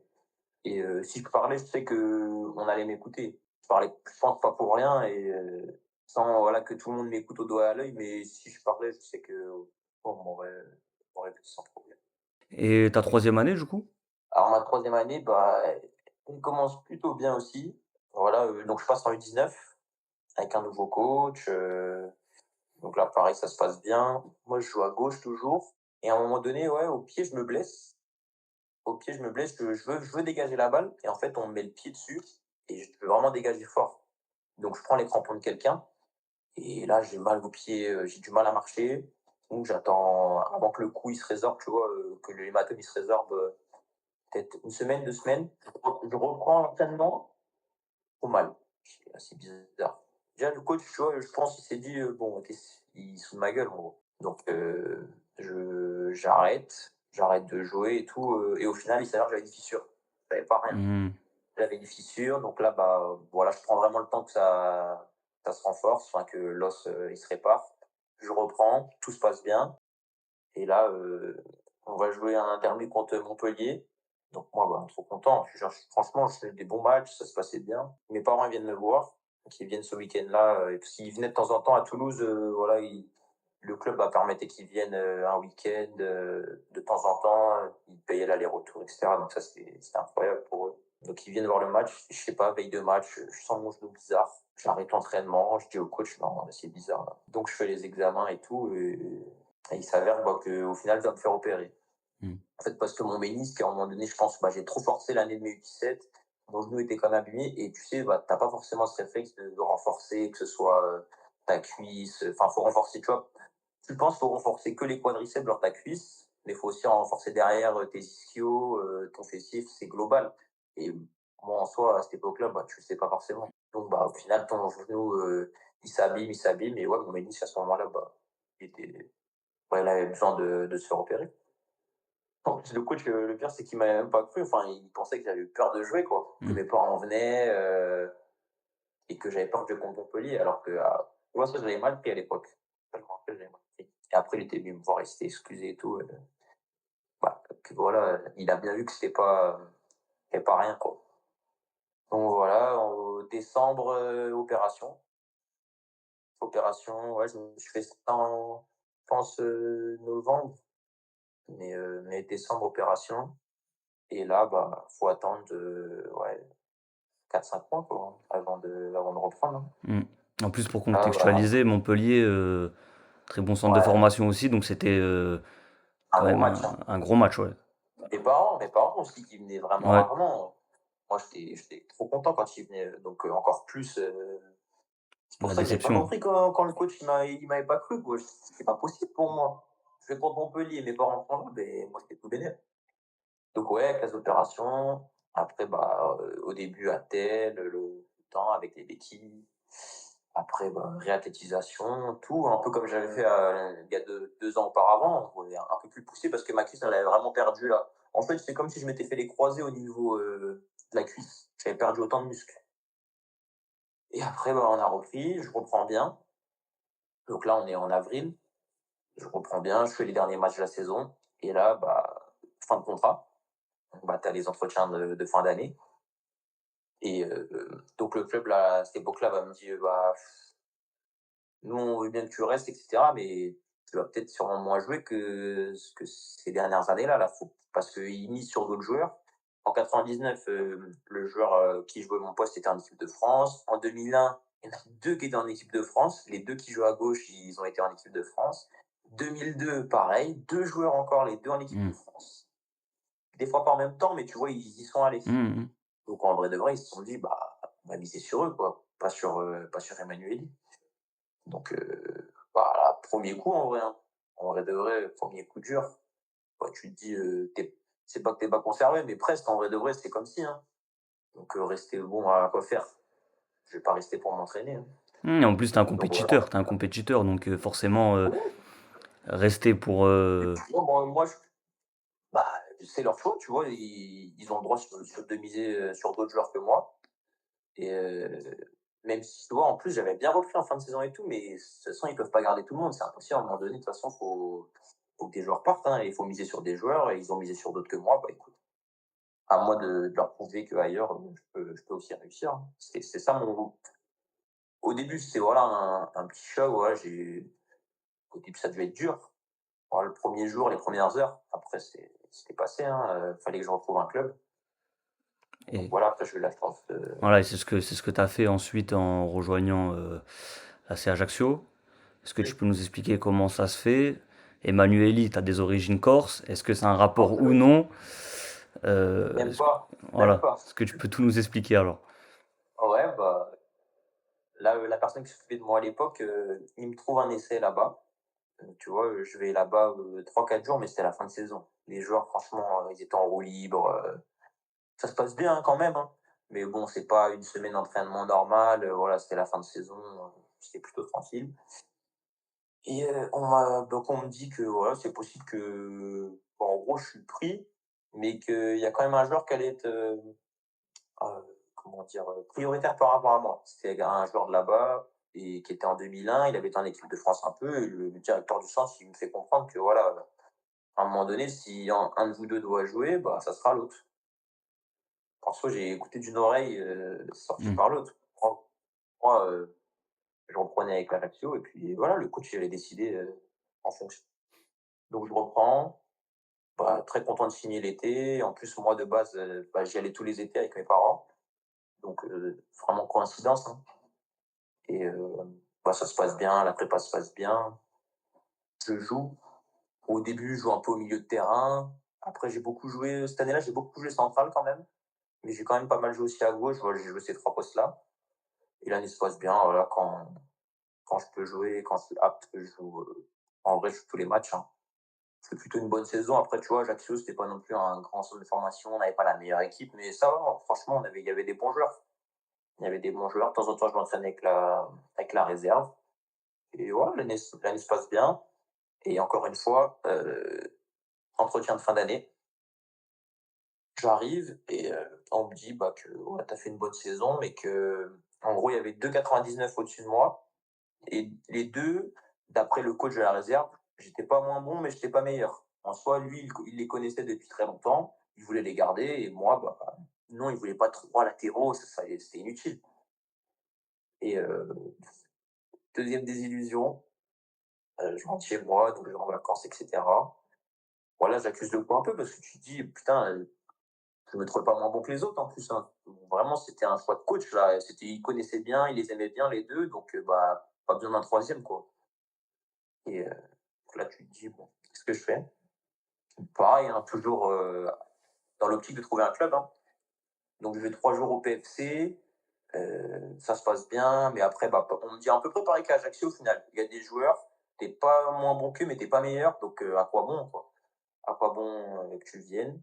si je parlais, je sais qu'on allait m'écouter. Je parlais, je pense, pas pour rien et sans voilà, que tout le monde m'écoute au doigt et à l'œil, mais si je parlais, je sais que, bon, on m'aurait pris sans problème. Et ta troisième année, du coup? Alors ma troisième année, bah, elle commence plutôt bien aussi. Voilà, donc je passe en U19 avec un nouveau coach, donc là, pareil, ça se passe bien. Moi, je joue à gauche toujours et à un moment donné, ouais, au pied, je me blesse. Au pied, je me blesse, je veux dégager la balle et en fait, on me met le pied dessus et je veux vraiment dégager fort. Donc je prends les crampons de quelqu'un et là, j'ai mal au pied, j'ai du mal à marcher. Donc j'attends avant que le cou, il se résorbe, tu vois, que l'hématome, il se résorbe, peut-être une semaine, 2 semaines. Je reprends l'entraînement, trop mal. Je fais: «Ah, c'est bizarre». Déjà le coach, tu vois, je pense il s'est dit, «Bon, il se fout de ma gueule, en gros». Donc j'arrête de jouer et tout, et au final, il s'avère que j'avais une fissure. J'avais pas rien. Mmh. J'avais une fissure, donc là, bah, voilà, je prends vraiment le temps que ça se renforce, enfin que l'os, il se répare. Je reprends, tout se passe bien et là, on va jouer un derby contre Montpellier. Donc moi, bah, trop content. Franchement, je fais des bons matchs, ça se passait bien. Mes parents, ils viennent me voir, donc ils viennent ce week-end-là, et parce qu'ils venaient de temps en temps à Toulouse, voilà, le club, bah, permettait qu'ils viennent, un week-end, de temps en temps, ils payaient l'aller-retour et cetera, donc ça, c'était incroyable pour eux. Donc ils viennent voir le match, je sais pas, veille de match, je sens mon genou bizarre, j'arrête l'entraînement, je dis au coach: «Non, c'est bizarre là». Donc je fais les examens et tout et il s'avère, bah, qu'au final, je dois me faire opérer. Mmh. En fait, parce que mon ménisque, à un moment donné, je pense, bah, j'ai trop forcé l'année de mes U17 mon genou était quand même abîmé et tu sais, bah, tu pas forcément ce réflexe de renforcer, que ce soit, ta cuisse, enfin, faut renforcer, tu vois? Tu penses faut renforcer que les quadriceps, genre ta cuisse, mais il faut aussi renforcer derrière, tes ischios, ton fessier, c'est global et moi, en soi, à cette époque-là, bah, tu le sais pas forcément. Donc bah, au final, ton genou, il s'abîme et ouais, mon ménisque à ce moment-là, bah, il était ouais, il avait besoin de se faire opérer. En plus, le coach, le pire, c'est qu'il m'avait même pas cru. Enfin, il pensait que j'avais eu peur de jouer, quoi. Que Mmh. mes parents venaient, et que j'avais peur de jouer contre Montpellier, alors que, tu vois, ça, je l'avais mal pris à l'époque. Ça, je me rappelle, je l'avais mal pris. Et après, il était venu me voir, il s'était excusé et tout, bah, que voilà, il a bien vu que c'était pas rien, quoi. Donc voilà, en décembre, opération. Opération, ouais, je me suis fait ça en, je pense, novembre, mais décembre, opération. Et là, bah, faut attendre, ouais, 4-5 mois, quoi, avant de reprendre, hein. Mmh. En plus, pour Là, bah, contextualiser, Montpellier, très bon centre de ouais, formation aussi, donc c'était, un quand gros même match, hein. un gros match, ouais. Mes parents aussi qui venaient vraiment Ouais, rarement. Moi, j'étais trop content quand ils venaient, donc encore plus, c'est pour la ça que j'ai pas déception. compris quand le coach il m'avait pas cru, quoi. C'est pas possible pour moi. Je vais contre Montpellier, mes parents sont là, beh, moi, c'était tout bénef. Donc ouais, classe d'opération. Après, bah, au début, attelle, le temps avec les béquilles. Après, bah, réathlétisation, tout, un peu comme j'avais fait, il y a 2 ans auparavant, ouais, un peu plus poussé parce que ma cuisse, elle avait vraiment perdu là. En fait, c'est comme si je m'étais fait les croisés au niveau, de la cuisse. J'avais perdu autant de muscles. Et après, bah, on a repris, je reprends bien. Donc là, on est en avril, je reprends bien, je fais les derniers matchs de la saison. Et là, bah, fin de contrat. Donc, bah, tu as les entretiens de fin d'année. Et donc le club, là, à cette époque-là, va me dire: «Bah, nous, on veut bien que tu restes et cetera, mais tu vas peut-être sûrement moins jouer que ces dernières années-là, là, faut» parce qu'ils misent sur d'autres joueurs. En 99, le joueur, qui jouait mon poste était en équipe de France. En 2001, il y en a 2 qui étaient en équipe de France. Les 2 qui jouent à gauche, ils ont été en équipe de France. 2002, pareil, 2 joueurs encore, les 2 en équipe de Mmh. France. Des fois pas en même temps, mais tu vois, ils y sont allés. Mmh mh. Donc en vrai de vrai, ils se sont dit: «Bah, on va miser sur eux, quoi, pas sur Emmanuelli». Donc bah, 1er coup en vrai, hein. En vrai de vrai, 1er coup dur. Bah, tu te dis, tu c'est pas que tu pas conservé, mais presque en vrai de vrai, c'est comme si, hein. Donc rester bon à quoi faire? Je vais pas rester pour m'entraîner, hein. Mmh, en plus, Donc voilà. tu es un compétiteur, donc forcément, rester pour, Et tu vois, moi je bah, c'est leur choix, tu vois? Ils ont le droit de miser, sur d'autres joueurs que moi et même si tu vois, en plus, j'avais bien repris en fin de saison et tout, mais de toute façon, ils peuvent pas garder tout le monde, c'est impossible à un moment donné, de toute façon, faut que des joueurs partent, hein, et il faut miser sur des joueurs et ils ont misé sur d'autres que moi, bah, écoute, à moi de leur prouver qu'ailleurs, je peux aussi réussir, hein. C'est ça mon au début, c'était voilà un petit choc, voilà, au début, ça devait être dur. Voilà, le premier jour, les premières heures, après c'était passé, hein, fallait que je retrouve un club. Donc et voilà, après j'ai eu la chance de voilà et c'est ce que tu as fait ensuite en rejoignant, l'AC Ajaccio. Est-ce que tu oui, peux nous expliquer comment ça se fait? Emmanuelli, tu as des origines corses. Est-ce que c'est un un rapport ou peu, non? même Est-ce que pas, même voilà, pas. est-ce que tu peux tout nous expliquer alors? Ouais, bah, là, la personne qui s'occupait de moi à l'époque, il me trouve un essai là-bas. Tu vois, je vais là-bas, 3-4 jours, mais c'était la fin de saison. Les joueurs, franchement, ils étaient en roue libre, ça se passe bien, hein, quand même, hein. Mais bon, c'est pas une semaine d'entraînement normale, voilà, c'était la fin de saison, c'était plutôt tranquille. Et on me dit que, voilà, c'est possible que, bon, en gros, je suis pris, mais qu'il y a quand même un joueur qui allait être, comment dire? Prioritaire par rapport à moi. C'était un joueur de là-bas et qui était en 2001, il avait été en équipe de France un peu et le directeur du centre, il me fait comprendre que, voilà, à un moment donné, si un de vous 2 doit jouer, bah, ça sera l'autre. En soi, j'ai écouté d'une oreille, sorti Mmh. par l'autre. Moi, je reprenais avec l'Ajaccio et puis voilà, le coach, il avait décidé, en fonction. Donc je reprends, bah, très content de signer l'été. En plus, moi, de base, bah, j'y allais tous les étés avec mes parents, donc vraiment coïncidence, hein. Et bah, ça se passe bien, la prépa se passe bien. Je joue. Au début, je joue un peu au milieu de terrain. Après, j'ai beaucoup joué cette année-là, j'ai beaucoup joué central quand même. mais j'ai quand même pas mal joué aussi à gauche, voilà, j'ai joué ces 3 postes-là et l'année se passe bien, voilà, quand je peux jouer, quand je suis apte, je joue, en vrai, je joue tous les matchs, hein. C'est plutôt une bonne saison. Après, tu vois, Ajaccio, c'était pas non plus un grand centre de formation, on n'avait pas la meilleure équipe, mais ça va, franchement, il y avait des bons joueurs. Il y avait des bons joueurs. De temps en temps, je m'entraînais avec la réserve. Et voilà, l'année se passe bien. Et encore une fois, entretien de fin d'année. J'arrive et on me dit bah, que ouais, tu as fait une bonne saison, mais que en gros, il y avait 2,99 au-dessus de moi. Et les deux, d'après le coach de la réserve, j'étais pas moins bon, mais j'étais pas meilleur. En soi, lui, il les connaissait depuis très longtemps, il voulait les garder, et moi, bah, non, il voulait pas 3 latéraux, c'était inutile. Et deuxième désillusion, je rentre chez moi, donc je vais en vacances, etc. Voilà, j'accuse le coup un peu parce que tu te dis, putain, je me trouvais pas moins bon que les autres en plus, hein. Vraiment, c'était un choix de coach, là. Il connaissait bien, il les aimait bien, les deux, donc bah, pas besoin d'un troisième, quoi. Et là, tu te dis, bon, qu'est-ce que je fais? Pareil, hein, toujours dans l'optique de trouver un club, hein. Donc je vais 3 jours au PFC, ça se passe bien, mais après, bah, on me dit à peu près pareil qu'à Ajaccio au final. Il y a des joueurs, t'es pas moins bon qu'eux, mais t'es pas meilleur, donc à quoi bon, quoi? À quoi bon que tu viennes?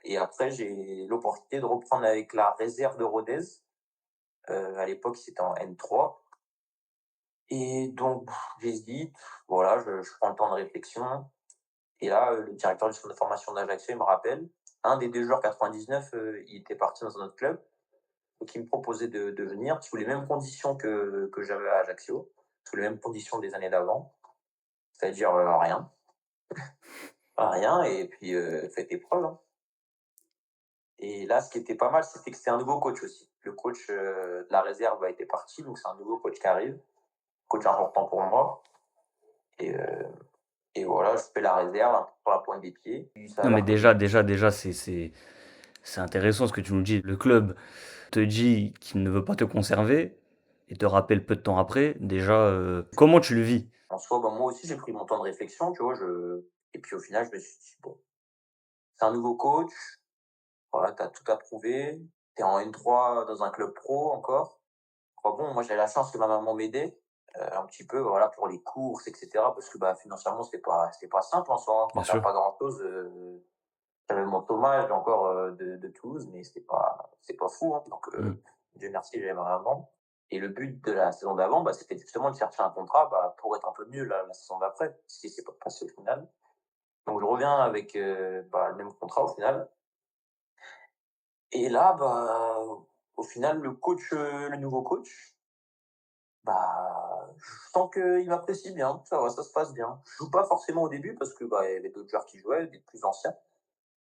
Et après, j'ai l'opportunité de reprendre avec la réserve de Rodez. À l'époque, c'était en N3. Et donc, j'hésite, voilà, je prends le temps de réflexion. Et là, le directeur du centre de formation d'Ajaccio, il me rappelle, un des 2 joueurs 99, il était parti dans un autre club, donc il me proposait de venir sous les mêmes conditions que j'avais à Ajaccio, sous les mêmes conditions des années d'avant, c'est-à-dire, rien, rien et puis, fais tes preuves, hein. Et là, ce qui était pas mal, c'était que c'était un nouveau coach aussi. Le coach, de la réserve a été parti, donc c'est un nouveau coach qui arrive, coach important pour moi et heu et voilà, je fais la réserve, un peu pour la pointe des pieds. Puis ça a Non, mais l'air que déjà, c'est intéressant ce que tu nous dis. Le club te dit qu'il ne veut pas te conserver et te rappelle peu de temps après. Déjà, comment tu le vis? en soi, bah, moi aussi, j'ai pris mon temps de réflexion, tu vois? Et puis au final, je me suis dit: «Bon, c'est un nouveau coach, voilà, tu as tout approuvé, tu es en N3 dans un club pro encore». Bah, bon, moi, j'avais la chance que ma maman m'aidait, un petit peu, voilà, pour les courses et cetera parce que, bah, financièrement, c'était pas simple en soi, hein, quand Bien tu as sûr. pas grand-chose, j'avais mon chômage encore, de Toulouse, mais c'est pas fou, hein, donc Mmh. Dieu merci, j'avais ma maman et le but de la saison d'avant, bah, c'était justement de chercher un contrat, bah, pour être un peu mieux la saison d'après, si c'est pas passé au final. Donc je reviens avec, bah, le même contrat au final et là, bah, au final, le nouveau coach, bah, je sens qu'il m'apprécie bien, ça va, ça se passe bien. Je joue pas forcément au début parce que, bah, il y avait d'autres joueurs qui jouaient, des plus anciens.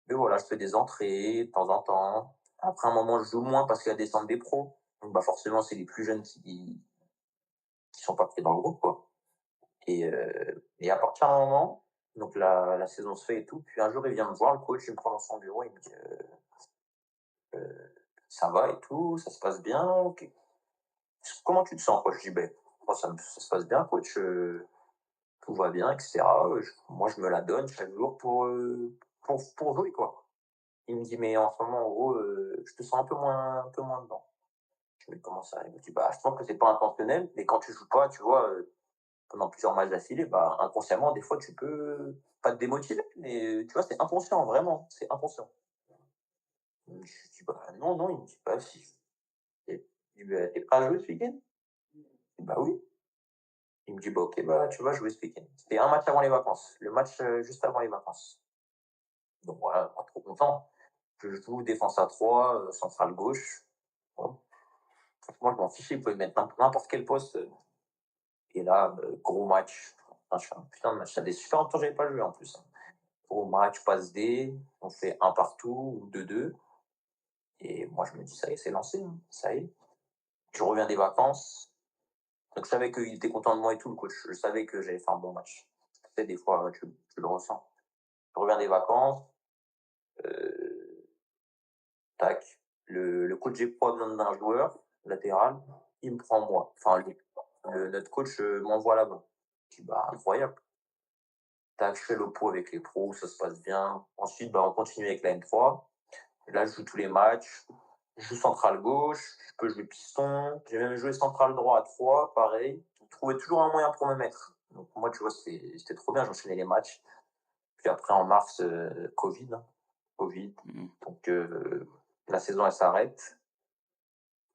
Mais voilà, je fais des entrées de temps en temps. Après un moment, je joue moins parce qu'il y a des centres des pros. Donc, bah, forcément, c'est les plus jeunes qui sont pas pris dans le groupe, quoi. Et à partir d'un moment, donc la saison se fait et tout. Puis un jour, il vient me voir, le coach, il me prend dans son bureau, il me dit ça va et tout, ça se passe bien. Ok. Comment tu te sens, quoi? Je dis ben, moi, ça se passe bien, coach. Tout va bien, etc. Moi, je me la donne chaque jour pour jouer, quoi. Il me dit, mais en ce moment, en gros, je te sens un peu moins dedans. Je fais, mais comment ça? Il me dit, bah, je pense que c'est pas intentionnel, mais quand tu joues pas, tu vois, pendant plusieurs matchs d'affilée, bah, inconsciemment, des fois, tu peux pas te démotiver, mais tu vois, c'est inconscient, vraiment, c'est inconscient. Je lui dis, bah, non, non, il me dit, bah, si. Et il me dit, bah, t'es prêt à jouer ce week-end? Je dis, bah oui. Il me dit, bah, ok, bah, tu vas jouer ce week-end. C'était un match avant les vacances, le match juste avant les vacances. Donc voilà, pas trop content. Je joue défense à 3, centrale gauche. Bon, franchement, je m'en fichais, il pouvait mettre n'importe quel poste. Et là, gros match. Putain, je fais un putain de match. Ça faisait super longtemps que j'avais pas joué en plus, hein. Gros match, passe D, on fait un partout ou 2-2. Et moi, je me dis, ça y est, c'est lancé, hein, ça y est. Je reviens des vacances. Donc, je savais qu'il était content de moi et tout, le coach. Je savais que j'avais fait un bon match. Tu sais, des fois, tu le ressens. Je reviens des vacances. euh, Tac. Le coach G Pro a besoin d'un joueur latéral. Il me prend moi. Enfin, lui. Notre coach m'envoie là-bas. Je dis, bah, incroyable. Tac, je fais l'oppo avec les pros, ça se passe bien. Ensuite, bah, on continue avec la N3. Là, je joue tous les matchs. Je joue central gauche, je peux jouer piston. J'ai même joué central droit à 3, pareil. Je trouvais toujours un moyen pour me mettre. Donc moi, tu vois, c'était trop bien, j'enchaînais les matchs. Puis après, en mars, Covid, hein, Covid. Mmh. Donc la saison, elle s'arrête.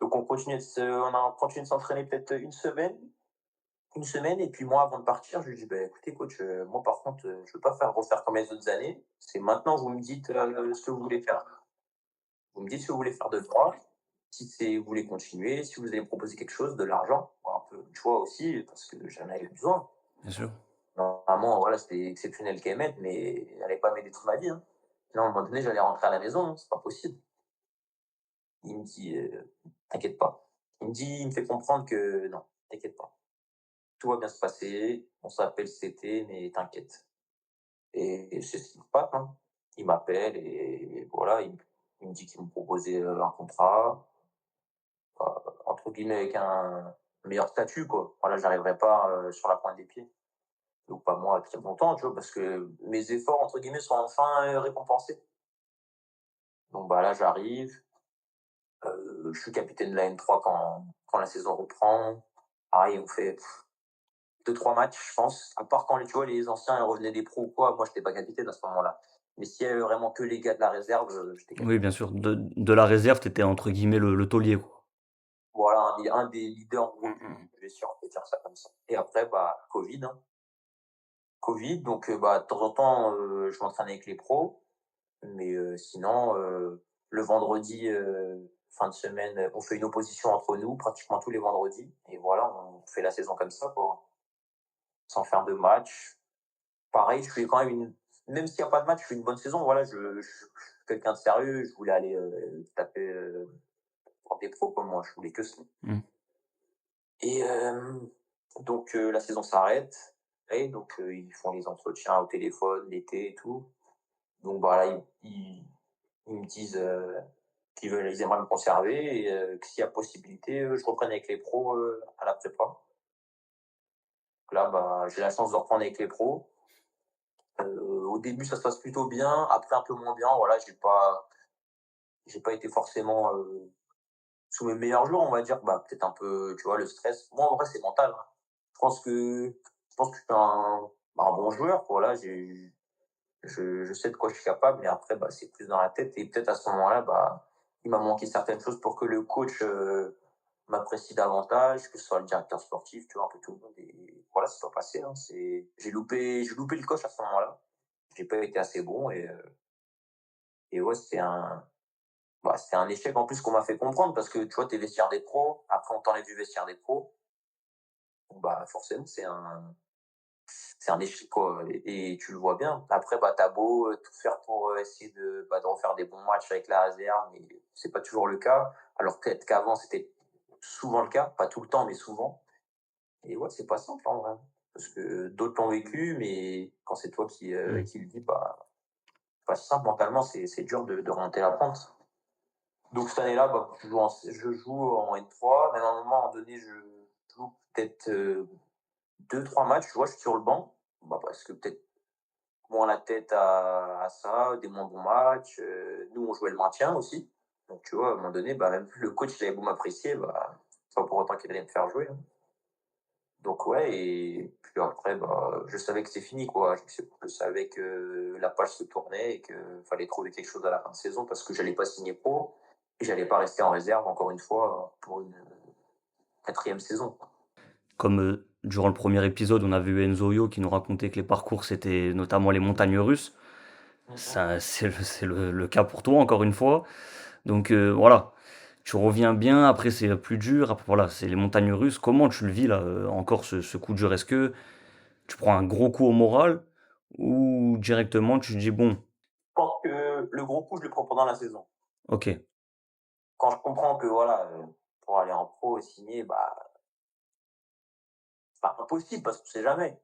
Donc on a continué de s'entraîner peut-être une semaine, et puis moi, avant de partir, je lui dis: «Bah, écoutez coach, moi par contre, je veux pas refaire comme les autres années. C'est maintenant que vous me dites, ce que vous voulez faire. Vous me dites ce que vous voulez faire de droit, si c'est vous voulez continuer, si vous allez me proposer quelque chose, de l'argent, un peu de choix aussi, parce que j'en avais besoin. Bien sûr. Normalement, voilà, c'était exceptionnel qu'elle m'aide, mais elle allait pas m'aider toute ma vie, hein. Sinon, à un moment donné, j'allais rentrer à la maison, hein, c'est pas possible. Il me dit: «T'inquiète pas». Il me fait comprendre que non, t'inquiète pas. Tout va bien se passer, on s'appelle cet été, mais t'inquiète. Et c'est ce qui se passe, hein. Il m'appelle et voilà, il me dit qu'il me proposait, un contrat, entre guillemets «avec un meilleur statut», quoi. Voilà, j'arriverai pas, sur la pointe des pieds. Donc pas moi, très content, tu vois? Parce que mes efforts, entre guillemets, sont enfin, récompensés. Donc bah, là, j'arrive, je suis capitaine de la N3 quand la saison reprend. Pareil, on fait 2-3 matchs, je pense, à part quand tu vois, les anciens, ils revenaient des pros ou quoi, moi, j'étais pas capitaine à ce moment-là. Mais s'il y avait vraiment que les gars de la réserve, j'étais Oui, bien capitaine. sûr. De la réserve, tu étais entre guillemets «le taulier», quoi. Voilà, un des leaders Mmh groupe, mh. je vais dire ça comme ça. Et après, bah, Covid, hein. Covid, donc bah, de temps en temps, je m'entraîne avec les pros, mais sinon, le vendredi, fin de semaine, on fait une opposition entre nous pratiquement tous les vendredis, et voilà, on fait la saison comme ça, quoi, sans faire de match. Pareil, je fais quand même même s'il y a pas de match, je fais une bonne saison. Voilà, je suis quelqu'un de sérieux, je voulais aller, taper, pour des pros, quoi, moi, je voulais que ça. Mmh. Et donc la saison s'arrête, et donc ils font les entretiens au téléphone l'été et tout. Donc bah, là, ils me disent, ils aimeraient me conserver, et que s'il y a possibilité, je reprenne avec les pros, à la prépa. Donc là, bah, j'ai la chance de reprendre avec les pros. Au début, ça se passe plutôt bien, après un peu moins bien. Voilà, j'ai pas été forcément, sous mes meilleurs jours, on va dire. Bah, peut-être un peu, tu vois, le stress. Moi, en vrai, c'est mental, hein. Je pense que je pense que je suis un bon joueur, quoi. Voilà, je sais de quoi je suis capable, mais après, bah, c'est plus dans la tête, et peut-être à ce moment-là, bah, il m'a manqué certaines choses pour que le coach, m'apprécie davantage, que ce soit le directeur sportif, tu vois, un peu tout le monde, et voilà, ça s'est pas passé, hein. J'ai loupé le coche à ce moment-là. J'ai pas été assez bon, et ouais, c'était un échec en plus qu'on m'a fait comprendre, parce que tu vois, tu es vestiaire des pros, après on t'enlève du vestiaire des pros. Donc bah, forcément, c'est un échec, quoi, et tu le vois bien. Après, bah, tu as beau, tout faire pour, essayer de refaire des bons matchs avec la réserve, mais c'est pas toujours le cas. Alors peut-être qu'avant, c'était souvent le cas, pas tout le temps, mais souvent. Et ouais, c'est pas simple en vrai, parce que d'autres l'ont vécu, mais quand c'est toi Mmh. qui le vis, bah, c'est pas simple mentalement, c'est dur de remonter la pente. Donc cette année-là, bah, je joue en N3, mais à un moment donné, je joue peut-être, 2-3 matchs, tu vois? Je suis sur le banc, bah, parce que peut-être moins la tête à ça, des moins bons matchs, nous, on jouait le maintien aussi. Donc tu vois, à un moment donné, bah, même le coach, il avait beau m'apprécier, bah, c'est pas pour autant qu'il allait me faire jouer, hein. Donc ouais, et puis après, bah, je savais que c'est fini, quoi. Je savais que la page se tournait et qu'il fallait trouver quelque chose à la fin de saison, parce que j'allais pas signer pro et j'allais pas rester en réserve encore une fois pour une quatrième saison. Comme, durant le premier épisode, on a vu Enzo Yo qui nous racontait que les parcours, c'était notamment les montagnes russes. Mhm. Ça, c'est le cas pour toi, encore une fois. Donc, voilà, tu reviens bien, après c'est plus dur, après voilà, c'est les montagnes russes. Comment tu le vis là, encore ce coup dur? Est-ce que tu prends un gros coup au moral ou directement tu te dis: «Bon, Je pense que le gros coup, je le prends pendant la saison. OK, Quand je comprends que voilà, pour aller en pro et signer, bah, c'est pas impossible parce qu'on sait jamais.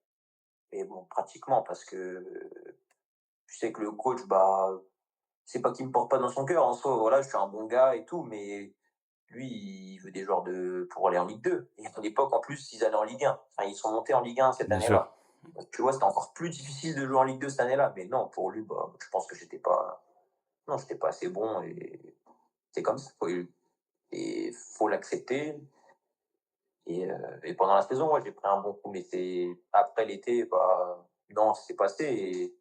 Mais bon, pratiquement, parce que je sais que le coach, bah, c'est pas qu'il me porte pas dans son cœur en soi. Voilà, je suis un bon gars et tout, mais lui, il veut des joueurs pour aller en Ligue 2. Et à l'époque, en plus, ils allaient en Ligue 1. Enfin, ils sont montés en Ligue 1 cette bien sûr». année-là. Donc, tu vois, c'était encore plus difficile de jouer en Ligue 2 cette année-là. Mais non, pour lui, bah, je pense que j'étais pas. non, j'étais pas assez bon et c'est comme ça, et faut l'accepter et pendant la saison, ouais, j'ai pris un bon coup, mais c'est après l'été, bah, non, c'est passé et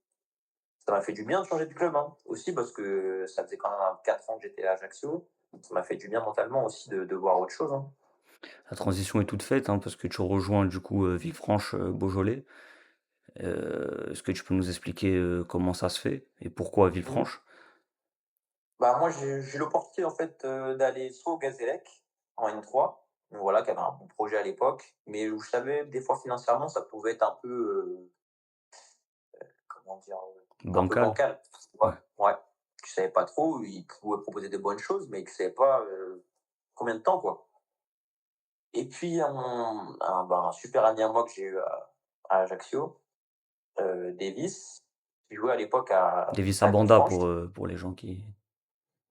ça m'a fait du bien de changer de club, hein. Aussi parce que ça faisait quand même 4 ans que j'étais à Ajaccio. Ça m'a fait du bien mentalement aussi de voir autre chose, hein. La transition est toute faite, hein, parce que tu rejoins du coup Villefranche, Beaujolais. Est-ce que tu peux nous expliquer comment ça se fait et pourquoi Mmh. Villefranche? Bah, moi, j'ai eu l'opportunité, en fait, d'aller soit au Gazélec, en N3, donc voilà, qui avait un bon projet à l'époque, mais où je savais, des fois, financièrement, ça pouvait être un peu, comment dire? Un peu Bancal? bancal, tu Ouais. vois? Ouais. Tu savais pas trop, ils pouvaient proposer de bonnes choses, mais tu savais pas, combien de temps, quoi. Et puis un super ami à moi que j'ai eu à Ajaccio, Davis, qui jouait à l'époque Davis à Abanda Villefranche. pour les gens qui.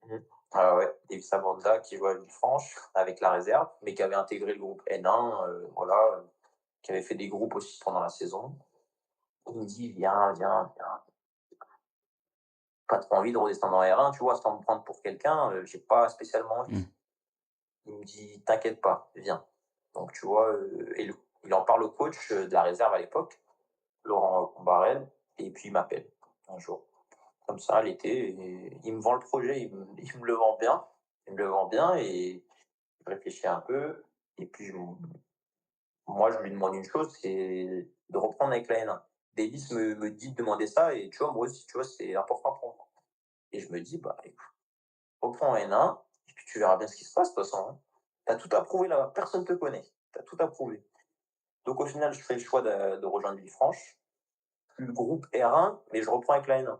Mmh. Ouais, Davis Abanda qui jouait à Villefranche avec la réserve, mais qui avait intégré le groupe N1, voilà, qui avait fait des groupes aussi pendant la saison. Il me dit: «Viens, viens, viens». Pas trop envie de redescendre en R1, tu vois? Sans me prendre pour quelqu'un, j'ai pas spécialement Hmm. envie. Il me dit: «T'inquiète pas, viens». Donc tu vois, il en parle au coach, de la réserve à l'époque, Laurent Combarel, et puis il m'appelle un jour, comme ça l'été, et il me vend le projet, il me le vend bien. Il me le vend bien et je réfléchis un peu et puis moi je lui demande une chose, c'est de reprendre avec la N1. Davis me dit de demander ça et tu vois, moi aussi, tu vois, c'est important pour moi et je me dis: «Bah, écoute, reprends en N1 et puis tu verras bien ce qui se passe de toute façon, hein. Tu as tout à prouver là-bas, personne te connaît, tu as tout à prouver». Donc au final, je fais le choix de rejoindre Villefranche, le groupe R1, mais je reprends avec la N1.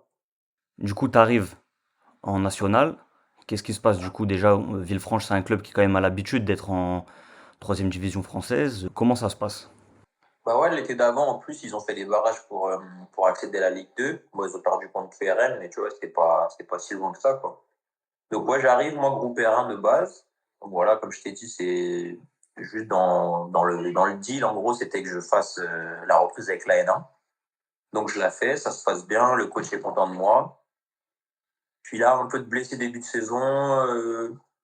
Du coup, tu arrives en national. Qu'est-ce qui se passe du coup? Déjà, Villefranche, c'est un club qui quand même a l'habitude d'être en troisième division française. Comment ça se passe? Bah ouais, l'été d'avant, en plus, ils ont fait des barrages pour accéder à la Ligue 2. Bon, ils ont perdu contre PRL, mais tu vois, c'était pas si loin que ça, quoi. Donc ouais, j'arrive, moi, groupe R1 de base. Donc voilà, comme je t'ai dit, c'est juste dans le deal, en gros, c'était que je fasse la reprise avec la N1. Donc je la fais, ça se passe bien, le coach est content de moi. Puis là, un peu de blessé début de saison,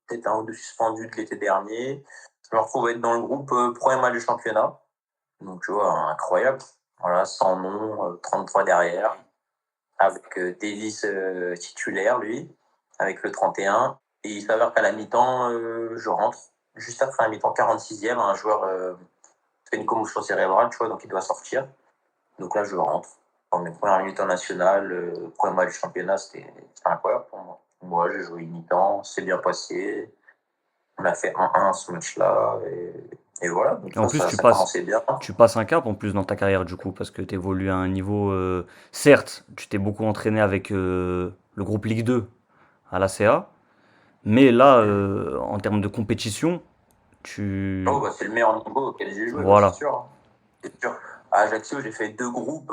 peut-être un ou deux suspendus de l'été dernier. Je me retrouve à être dans le groupe, premier match du championnat. Donc, tu vois, incroyable. Voilà, sans nom, 33 derrière, avec Davis titulaire, lui, avec le 31. Et il s'avère qu'à la mi-temps, je rentre. Juste après la mi-temps, 46e, un joueur fait une commotion cérébrale, tu vois, donc il doit sortir. Donc là, je rentre. Dans mes premières minutes en national, premier match du championnat, c'était incroyable pour moi. Moi, j'ai joué une mi-temps, c'est bien passé. On a fait 1-1 ce match-là. Et voilà, donc Et tu en vois, plus, ça commençait bien. tu passes un cap en plus dans ta carrière du coup, parce que tu évolues à un niveau. Certes, tu t'es beaucoup entraîné avec le groupe Ligue 2 à la CA, mais là, en termes de compétition, Oh, tu. bah, c'est le meilleur niveau auquel j'ai joué, ouais, c'est Voilà. sûr, hein. C'est sûr. À Ajaccio, j'ai fait 2 groupes,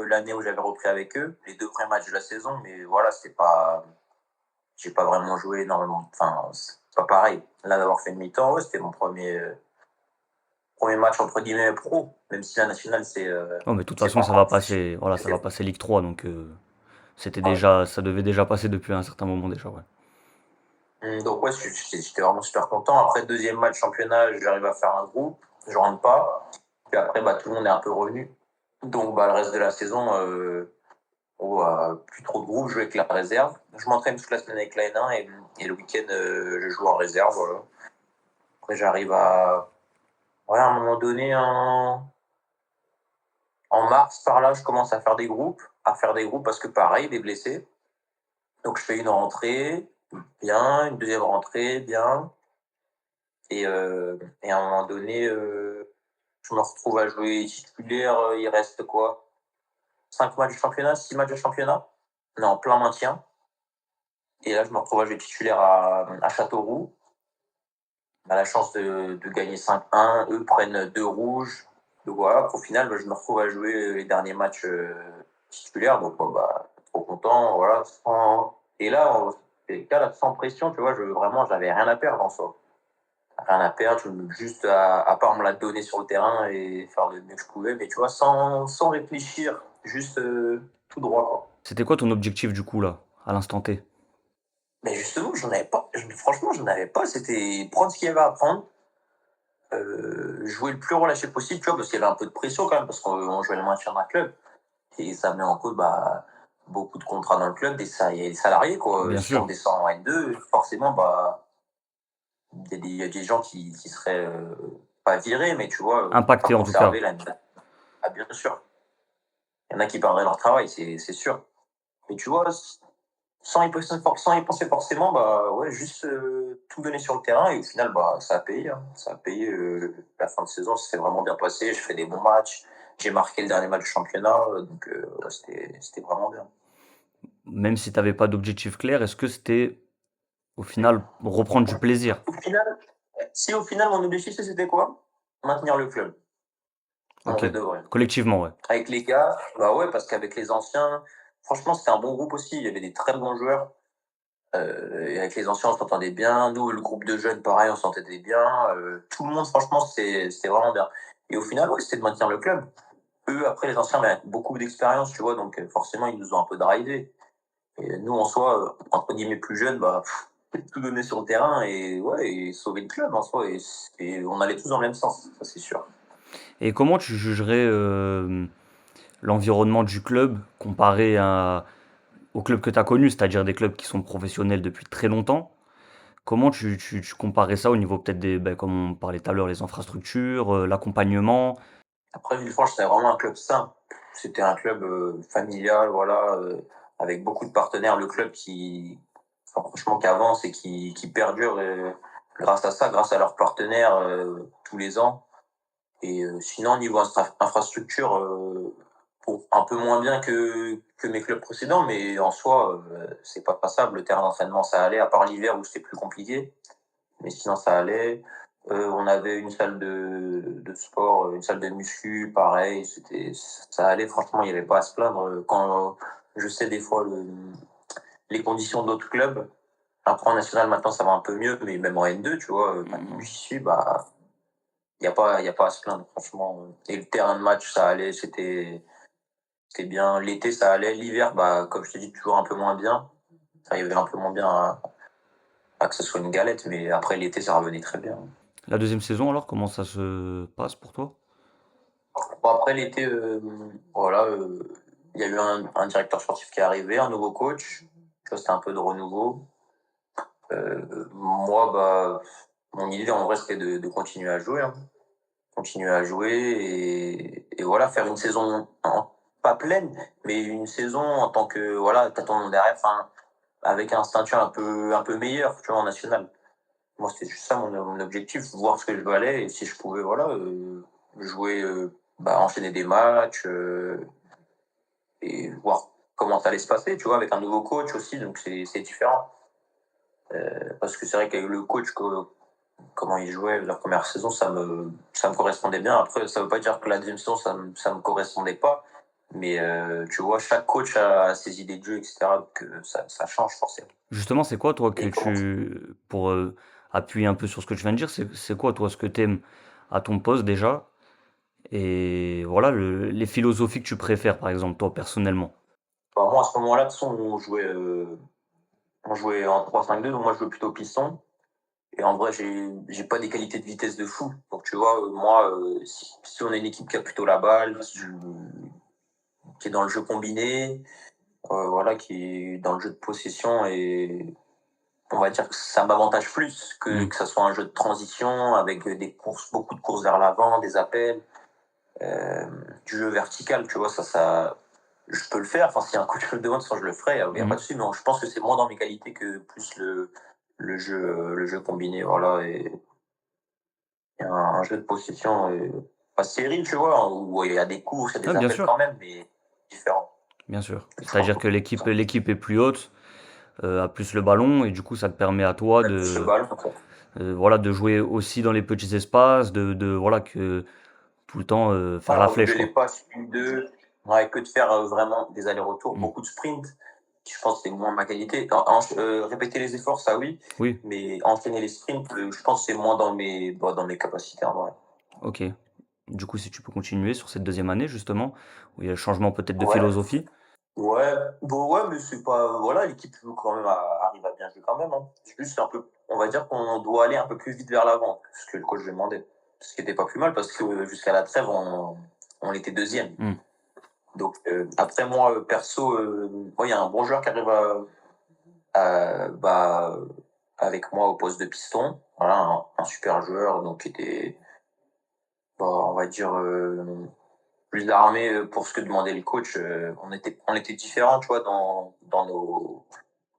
l'année où j'avais repris avec eux, les 2 premiers matchs de la saison, mais voilà, c'était pas j'ai pas vraiment joué énormément. Enfin, c'est pas pareil. Là, d'avoir fait une mi-temps, ouais, c'était mon premier match entre guillemets «pro», même si la nationale, Oh, mais de toute c'est façon, pas ça va encore officiel. passer. Voilà, ça va passer Ligue 3, donc c'était Ouais. déjà, ça devait déjà passer depuis un certain moment déjà, ouais. Donc ouais, j'étais vraiment super content. Après, deuxième match championnat, j'arrive à faire un groupe, je rentre pas. Puis après, bah, tout le monde est un peu revenu. Donc bah, le reste de la saison, plus trop de groupe, je joue avec la réserve. Je m'entraîne toute la semaine avec la N1 et le week-end, je joue en réserve. Voilà. Après, j'arrive à. Ouais, à un moment donné, en mars, par là, je commence à faire des groupes parce que pareil, des blessés. Donc, je fais une rentrée, bien, une deuxième rentrée, bien. Et à un moment donné, je me retrouve à jouer titulaire. Il reste quoi? 5 matchs de championnat, 6 matchs de championnat. On est en plein maintien. Et là, je me retrouve à jouer titulaire à Châteauroux. On a la chance de gagner 5-1. Eux prennent 2 rouges. Donc voilà, au final, bah, je me retrouve à jouer les derniers matchs titulaires. Donc bon, bah, trop content. Voilà, et là, là, sans pression, tu vois, vraiment, j'avais rien à perdre en soi. Rien à perdre, juste à part me la donner sur le terrain et faire le mieux que je pouvais, mais tu vois, sans réfléchir, juste tout droit, quoi. C'était quoi ton objectif du coup là, à l'instant T? Mais justement, j'en avais pas. Franchement, j'en avais pas. C'était prendre ce qu'il y avait à prendre, jouer le plus relâché possible, tu vois, parce qu'il y avait un peu de pression quand même, parce qu'on jouait le maintien d'un club. Et ça met en cause bah, beaucoup de contrats dans le club, il y a des salariés, quoi. Bien Si on sûr, descend en N2, forcément, bah, il y a des gens qui seraient pas virés, mais tu vois, pas impacté en tout cas. conservés là. Ah, bien sûr. Il y en a qui perdraient leur travail, c'est sûr. Mais tu vois, sans y penser forcément, bah ouais, juste tout donner sur le terrain et au final, bah ça a payé, hein. Ça a payé. La fin de saison, ça s'est vraiment bien passé. Je fais des bons matchs. J'ai marqué le dernier match du championnat, donc ouais, c'était vraiment bien. Même si tu avais pas d'objectif clair, est-ce que c'était, au final, reprendre du plaisir? Au final, si au final mon objectif c'était quoi? Maintenir le club, en OK. vrai de vrai. Collectivement, ouais. Avec les gars, bah ouais, parce qu'avec les anciens, franchement, c'était un bon groupe aussi. Il y avait des très bons joueurs. Et avec les anciens, on s'entendait bien. Nous, le groupe de jeunes, pareil, on s'entendait bien. Tout le monde, franchement, c'était vraiment bien. Et au final, ouais, c'était de maintenir le club. Eux, après, les anciens, avaient beaucoup d'expérience, tu vois, donc forcément, ils nous ont un peu drivé. Et nous, en soi, entre guillemets, plus jeunes, bah, tout donner sur le terrain et, ouais, et sauver le club en soi. Et on allait tous dans le même sens, ça c'est sûr. Et comment tu jugerais, l'environnement du club comparé au club que tu as connu, c'est-à-dire des clubs qui sont professionnels depuis très longtemps? Comment tu comparais ça au niveau peut-être des, comme on parlait tout à l'heure, les infrastructures, l'accompagnement? Après, Villefranche, c'était vraiment un club sain. C'était un club familial, voilà, avec beaucoup de partenaires. Le club enfin, franchement, qui avance et qui perdure grâce à ça, grâce à leurs partenaires tous les ans. Et sinon, niveau infrastructure, un peu moins bien que mes clubs précédents, mais en soi, c'est pas passable. Le terrain d'entraînement, ça allait, à part l'hiver où c'était plus compliqué. Mais sinon, ça allait. On avait une salle de sport, une salle de muscu, pareil, ça allait, franchement, il n'y avait pas à se plaindre. Quand je sais des fois les conditions d'autres clubs, après en national, maintenant, ça va un peu mieux, mais même en N2, tu vois, maintenant que Mmh. j'y suis, bah, il y a pas à se plaindre, franchement. Et le terrain de match, ça allait, c'était bien. L'été, ça allait. L'hiver, bah, comme je te dis, toujours un peu moins bien. Ça arrivait un peu moins bien à que ce soit une galette, mais après l'été, ça revenait très bien. La deuxième saison alors, comment ça se passe pour toi? Bon, après l'été, voilà, il y a eu un directeur sportif qui est arrivé, un nouveau coach. Tu vois, c'était un peu de renouveau. Moi, bah, mon idée en vrai, c'était de continuer à jouer, hein. Continuer à jouer et voilà, faire une saison pas pleine, mais une saison en tant que, voilà, t'attends derrière, enfin, avec un statut un peu meilleur, tu vois, en national. Moi, c'était juste ça mon objectif, voir ce que je valais et si je pouvais, voilà, jouer, bah, enchaîner des matchs, et voir comment ça allait se passer, tu vois, avec un nouveau coach aussi, donc c'est différent. Parce que c'est vrai qu'avec le coach, comment il jouait la première saison, ça me correspondait bien. Après, ça veut pas dire que la deuxième saison, ça me correspondait pas. Mais tu vois, chaque coach a ses idées de jeu, etc. Donc ça change forcément. Justement, c'est quoi toi que Et comment pour, appuyer un peu sur ce que tu viens de dire, c'est quoi toi ce que tu aimes à ton poste déjà? Et voilà, les philosophies que tu préfères par exemple, toi personnellement? bah, moi, à ce moment-là, de toute façon, on jouait en 3-5-2, donc moi, je jouais plutôt piston. Et en vrai, j'ai pas des qualités de vitesse de fou. Donc tu vois, moi, si on est une équipe qui a plutôt la balle, qui est dans le jeu combiné, voilà, qui est dans le jeu de possession et on va dire que ça m'avantage plus Mmh. que ça soit un jeu de transition avec des courses, beaucoup de courses vers l'avant, des appels, du jeu vertical, tu vois, je peux le faire. Enfin, si un coach me le demande, ça, je le ferai, il n'y a pas Mmh. de souci, mais je pense que c'est moins dans mes qualités que plus le jeu combiné, voilà, et un jeu de possession pas stérile, tu vois, où il y a des courses, il y a Ouais, des appels quand même, mais différent. bien sûr. Plus C'est-à-dire que franco. l'équipe est plus haute, a plus le ballon et du coup ça te permet à toi Plus le de, ballon, quoi. voilà, de jouer aussi dans les petits espaces, de voilà que tout le temps, faire la Voilà, au lieu de flèche les quoi. passes 1-2, ouais, que de faire vraiment des allers-retours, Mmh. beaucoup de sprints. Je pense que c'est moins ma qualité. Répéter les efforts, ça oui, Oui, mais enchaîner les sprints, je pense que c'est moins dans mes capacités en vrai. OK. Du coup, si tu peux continuer sur cette deuxième année justement, où il y a le changement peut-être de Ouais, philosophie? Ouais, bon, ouais, mais c'est pas voilà, l'équipe joue quand même arrive à bien jouer quand même, hein. C'est juste un peu on va dire qu'on doit aller un peu plus vite vers l'avant, ce que le coach demandait. Ce qui était pas plus mal parce que, jusqu'à la trêve, on était deuxième. Hmm. Donc, après moi, perso, moi, il y a un bon joueur qui arrive bah, avec moi au poste de piston. Voilà, un super joueur, donc qui était, bah, on va dire, plus armé pour ce que demandait le coach. On était différents, tu vois, dans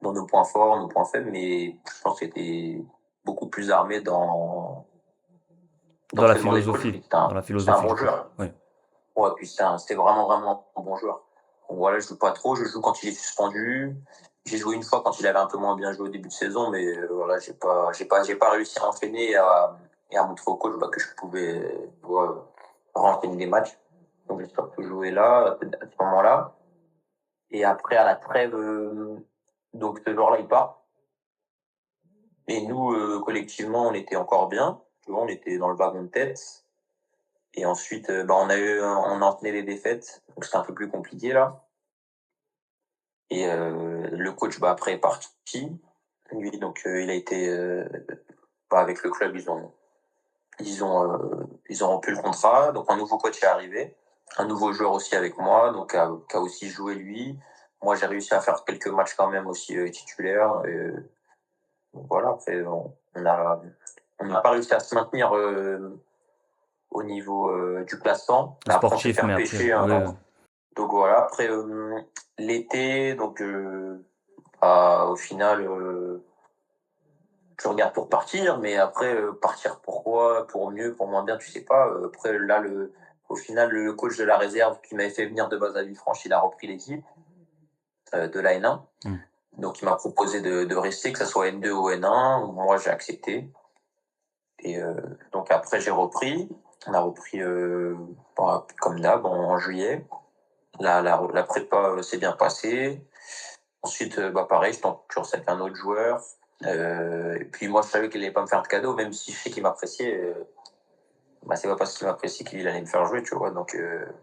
nos points forts, nos points faibles, mais je pense qu'il était beaucoup plus armé dans Dans ce la que demandait le coach. philosophie. Puis Dans la c'était un philosophie du bon coach. joueur. Oui. Ouais, puis c'était vraiment, vraiment un bon joueur. Donc voilà, je joue pas trop, je joue quand il est suspendu. J'ai joué une fois quand il avait un peu moins bien joué au début de saison, mais voilà, j'ai pas réussi à enchaîner et à montrer au coach bah, que je pouvais renchaîner des matchs. Donc j'ai surtout joué là, à ce moment-là. Et après, à la trêve, donc ce joueur-là, il part. Et nous, collectivement, on était encore bien. Tu vois, on était dans le wagon de tête. Et ensuite, bah, on a enchaîné les défaites. Donc c'était un peu plus compliqué là. Et le coach, bah, après est parti. Lui, donc il a été bah, avec le club, ils ont rompu le contrat. Donc un nouveau coach est arrivé, un nouveau joueur aussi avec moi, donc qui a aussi joué lui. Moi, j'ai réussi à faire quelques matchs quand même aussi titulaires. Donc voilà, après on n'a pas réussi à se maintenir au niveau du classement. Mais après, on s'est Sportif, fait mais après, repêcher, hein. oui. Donc voilà, après l'été, donc bah, au final, tu regardes pour partir, mais après, partir pourquoi, pour mieux, pour moins bien, tu sais pas. Après, là, au final, le coach de la réserve qui m'avait fait venir de base à Villefranche, il a repris l'équipe de la N1. Hmm. Donc, il m'a proposé de rester, que ce soit N2 ou N1. Moi, j'ai accepté. Et donc, après, j'ai repris. On a repris, bah, comme d'hab, en juillet. La prépa s'est bien passée. Ensuite, bah, pareil, je tente toujours avec un autre joueur. Et puis moi, je savais qu'il allait pas me faire de cadeau, même si je sais qu'il m'appréciait. Bah, c'est pas parce qu'il m'apprécie qu'il allait me faire jouer, tu vois. Donc,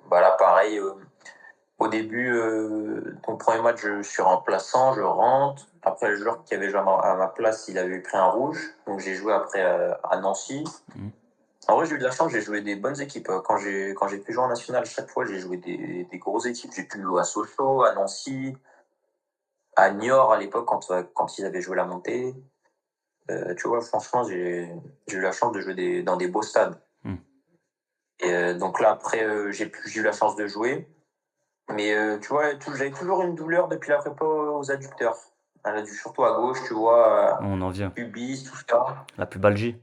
bah là, pareil, au début, mon premier match, je suis remplaçant, je rentre. Après, le joueur qui avait joué à ma place, il avait pris un rouge. Donc, j'ai joué après à Nancy. Hmm. En vrai, j'ai eu de la chance, j'ai joué des bonnes équipes. Quand j'ai pu jouer en national, chaque fois, j'ai joué des grosses équipes. J'ai pu jouer à Sochaux, à Nancy, à Niort à l'époque, quand ils avaient joué la montée. Tu vois, franchement, j'ai eu la chance de jouer dans des beaux stades. Hmm. Et donc là, après, j'ai eu la chance de jouer. Mais tu vois, j'avais toujours une douleur depuis la prépa aux adducteurs. Surtout à gauche, tu vois, On en vient. pubis, tout ça. La pubalgie.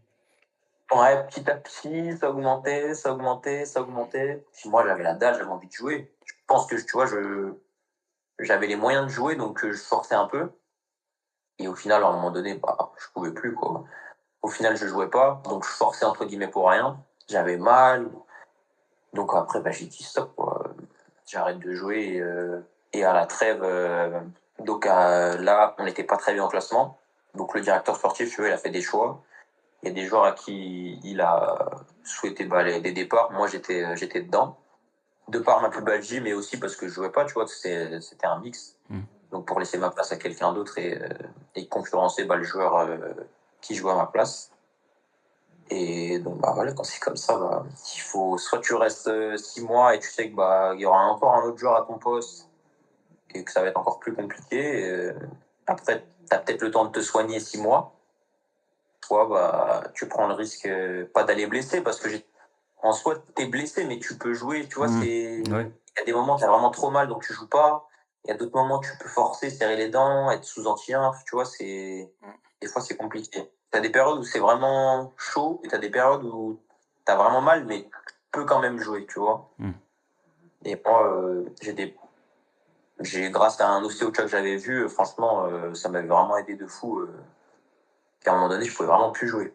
Ouais, petit à petit, ça augmentait, ça augmentait, ça augmentait. Puis moi, j'avais la dalle, j'avais envie de jouer. Je pense que, tu vois, j'avais les moyens de jouer, donc je forçais un peu. Et au final, à un moment donné, bah, je pouvais plus, quoi. Au final, je jouais pas, donc je forçais entre guillemets pour rien. J'avais mal, donc après, bah, j'ai dit stop, quoi. J'arrête de jouer. Et à la trêve, donc là, on n'était pas très bien en classement. Donc le directeur sportif, tu vois, il a fait des choix. Il y a des joueurs à qui il a souhaité bah, des départs. Moi, j'étais dedans. De par ma pubalgie, mais aussi parce que je jouais pas, tu vois, c'était un mix. Hmm. Donc pour laisser ma place à quelqu'un d'autre et concurrencer bah, le joueur qui jouait à ma place. Et donc, bah voilà, quand c'est comme ça, bah, il faut soit tu restes 6 mois et tu sais que bah il y aura encore un autre joueur à ton poste et que ça va être encore plus compliqué. Après, tu as peut-être le temps de te soigner 6 mois. Toi, bah, tu prends le risque pas d'aller blesser parce que en soi, tu es blessé, mais tu peux jouer. Tu vois, Hmm. il Oui. y a des moments où tu as vraiment trop mal, donc tu joues pas. Il y a d'autres moments où tu peux forcer, serrer les dents, être sous anti-inf. Tu vois, des fois, c'est compliqué. Tu as des périodes où c'est vraiment chaud et tu as des périodes où tu as vraiment mal, mais tu peux quand même jouer, tu vois. Hmm. Et moi, grâce à un ostéo que j'avais vu, franchement, ça m'avait vraiment aidé de fou. Qu'à un moment donné, je pouvais vraiment plus jouer.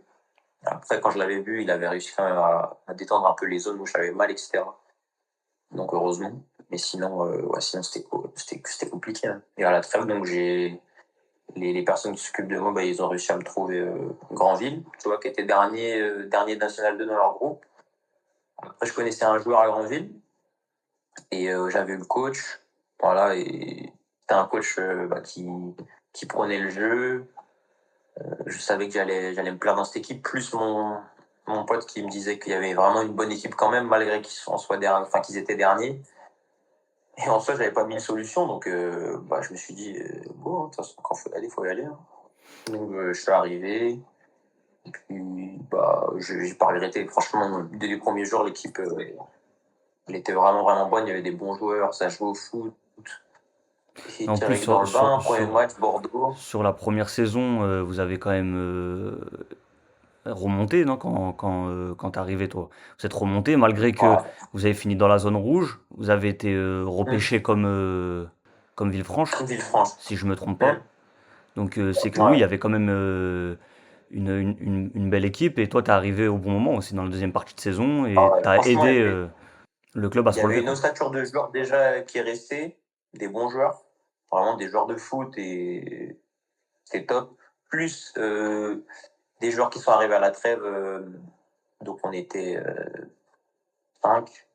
Après, quand je l'avais vu, il avait réussi quand même à détendre un peu les zones où j'avais mal, etc. Donc heureusement. Mais sinon, ouais, sinon c'était compliqué, hein. Et à la trêve, donc les personnes qui s'occupent de moi, bah, ils ont réussi à me trouver Granville, tu vois, qui était dernier National 2 dans leur groupe. Après, je connaissais un joueur à Granville et j'avais eu le coach. Voilà, et c'était un coach qui prenait le jeu. Je savais que j'allais me plaire dans cette équipe, plus mon pote qui me disait qu'il y avait vraiment une bonne équipe quand même, malgré qu'ils étaient derniers. Et en soi, j'avais pas mille solutions, donc je me suis dit, bon, de toute façon, quand il faut y aller, hein. Donc je suis arrivé, et puis j'ai pas regretté. Franchement, dès les premiers jours, l'équipe, elle était vraiment, vraiment bonne. Il y avait des bons joueurs, ça jouait au foot. Et En plus, direct dans le bain, premier sur, match, Bordeaux. sur la première saison, vous avez quand même remonté, non, quand t'es arrivé, toi. Vous êtes remonté, malgré que Voilà. vous avez fini dans la zone rouge. Vous avez été Mmh. repêché comme Villefranche, Villefranche. si je me trompe Mmh. pas. Donc c'est que oui, il y Ouais. avait quand même une belle équipe. Et toi, t'es arrivé au bon moment aussi dans la deuxième partie de saison. Ah Et ouais, t'as franchement, aidé le club à il se y avait relever, une quoi. ossature de joueurs déjà qui est restée, des bons joueurs, vraiment des joueurs de foot et c'est top. Plus des joueurs qui sont arrivés à la trêve, donc on était 5.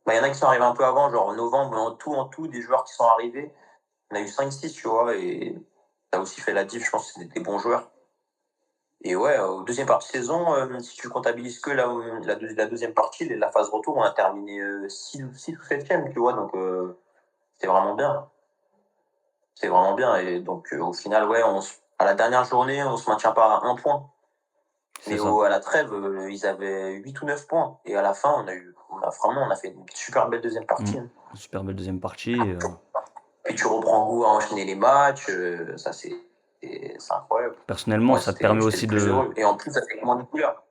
Il y en a qui sont arrivés un peu avant, genre en novembre, mais en tout, des joueurs qui sont arrivés, on a eu 5-6, tu vois, et ça a aussi fait la diff, je pense que c'était des bons joueurs. Et ouais, deuxième partie de saison, si tu comptabilises que la deuxième partie, la phase retour, on a terminé 6 ou 7e, tu vois, donc c'est vraiment bien. C'est vraiment bien. Et donc, au final, ouais, à la dernière journée, on se maintient pas à un point. C'est Mais ça. à la trêve, ils avaient 8 ou 9 points. Et à la fin, on a fait une super belle deuxième Mm. partie, hein. Super belle deuxième partie. Puis tu reprends goût à enchaîner les matchs, ça c'est incroyable. Personnellement, Moi, ça te permet j'étais aussi le plus de. heureux. Et en plus, avec moins de couleurs.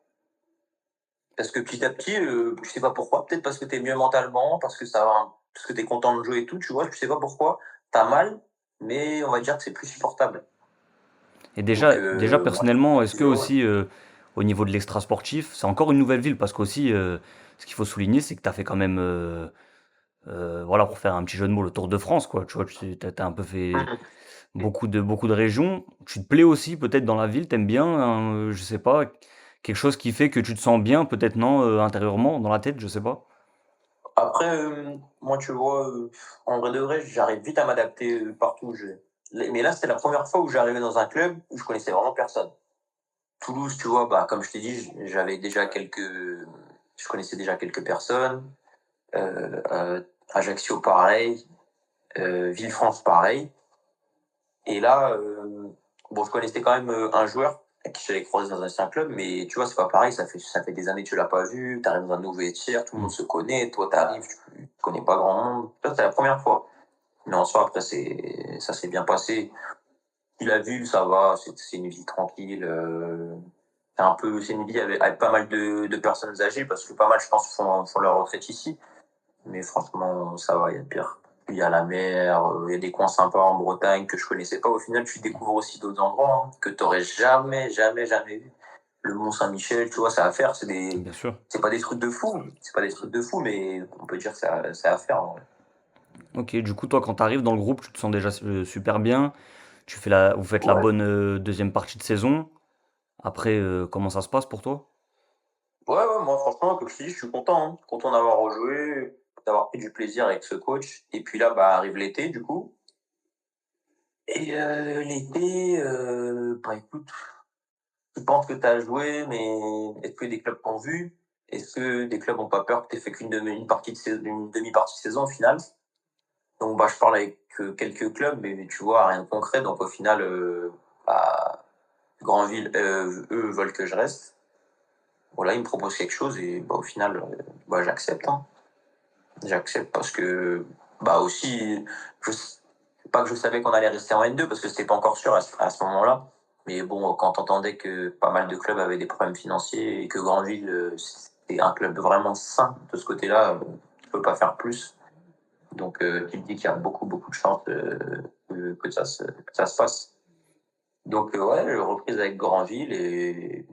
Parce que petit à petit, je sais pas pourquoi, peut-être parce que t'es mieux mentalement, parce que t'es content de jouer et tout, tu vois, je sais pas pourquoi, t'as mal, mais on va dire que c'est plus supportable. Et Donc, déjà moi, je personnellement, suis est-ce plus que heureux. aussi au niveau de l'extra sportif, c'est encore une nouvelle ville parce qu'aussi, ce qu'il faut souligner, c'est que tu as fait quand même, voilà, pour faire un petit jeu de mots, le Tour de France, quoi. Tu vois, t'as un peu fait Mmh. beaucoup de régions. Tu te plais aussi peut-être dans la ville, t'aimes bien, hein, je sais pas, quelque chose qui fait que tu te sens bien, peut-être non, intérieurement, dans la tête, je sais pas. Après, moi, tu vois, en vrai de vrai, j'arrive vite à m'adapter, partout où je vais. Mais là, c'était la première fois où j'arrivais dans un club où je connaissais vraiment personne. Toulouse, tu vois, comme je t'ai dit, je connaissais déjà quelques personnes. Ajaccio, pareil. Villefranche, pareil. Et là, bon, je connaissais quand même un joueur avec qui j'avais croisé dans un ancien club, mais tu vois, c'est pas pareil, ça fait des années que tu l'as pas vu, tu arrives dans un nouveau vestiaire, tout le monde Mm. se connaît, toi t'arrives, tu connais pas grand monde. Ça, c'est la première fois. Mais en soi, après, ça s'est bien passé. Il a vu, ça va, c'est une vie tranquille. C'est une vie avec pas mal de personnes âgées, parce que pas mal, je pense, font leur retraite ici. Mais franchement, ça va, il y a pire. Il y a la mer, il y a des coins sympas en Bretagne que je connaissais pas. Au final, tu découvres aussi d'autres endroits, hein, que tu aurais jamais, jamais, jamais vu. Le Mont Saint-Michel, tu vois, c'est à faire. Bien sûr. C'est pas des trucs de fou. C'est pas des trucs de fou, mais on peut dire que c'est à faire, en vrai. Ok, du coup, toi, quand tu arrives dans le groupe, tu te sens déjà super bien. Vous faites la Ouais. bonne deuxième partie de saison. Après, comment ça se passe pour toi? Ouais, ouais, moi, franchement, comme je te dis, je suis content, hein. Content d'avoir rejoué, d'avoir pris du plaisir avec ce coach. Et puis là, arrive l'été, du coup. Et l'été, écoute, tu penses que tu as joué, mais est-ce que des clubs t'ont vu? Est-ce que des clubs ont pas peur que tu aies fait une demi-partie de saison au final? Donc, je parle avec quelques clubs, mais tu vois, rien de concret. Donc, au final, bah, Granville, eux, veulent que je reste. Voilà, ils me proposent quelque chose et au final, j'accepte, hein. J'accepte parce que, aussi, je, pas que je savais qu'on allait rester en N2 parce que c'était pas encore sûr à ce moment-là. Mais bon, quand t'entendais que pas mal de clubs avaient des problèmes financiers et que Grandville, c'est un club vraiment sain de ce côté-là, tu peux pas faire plus. Donc, tu te dis qu'il y a beaucoup, beaucoup de chances que ça se fasse. Donc, ouais, reprise avec Grandville et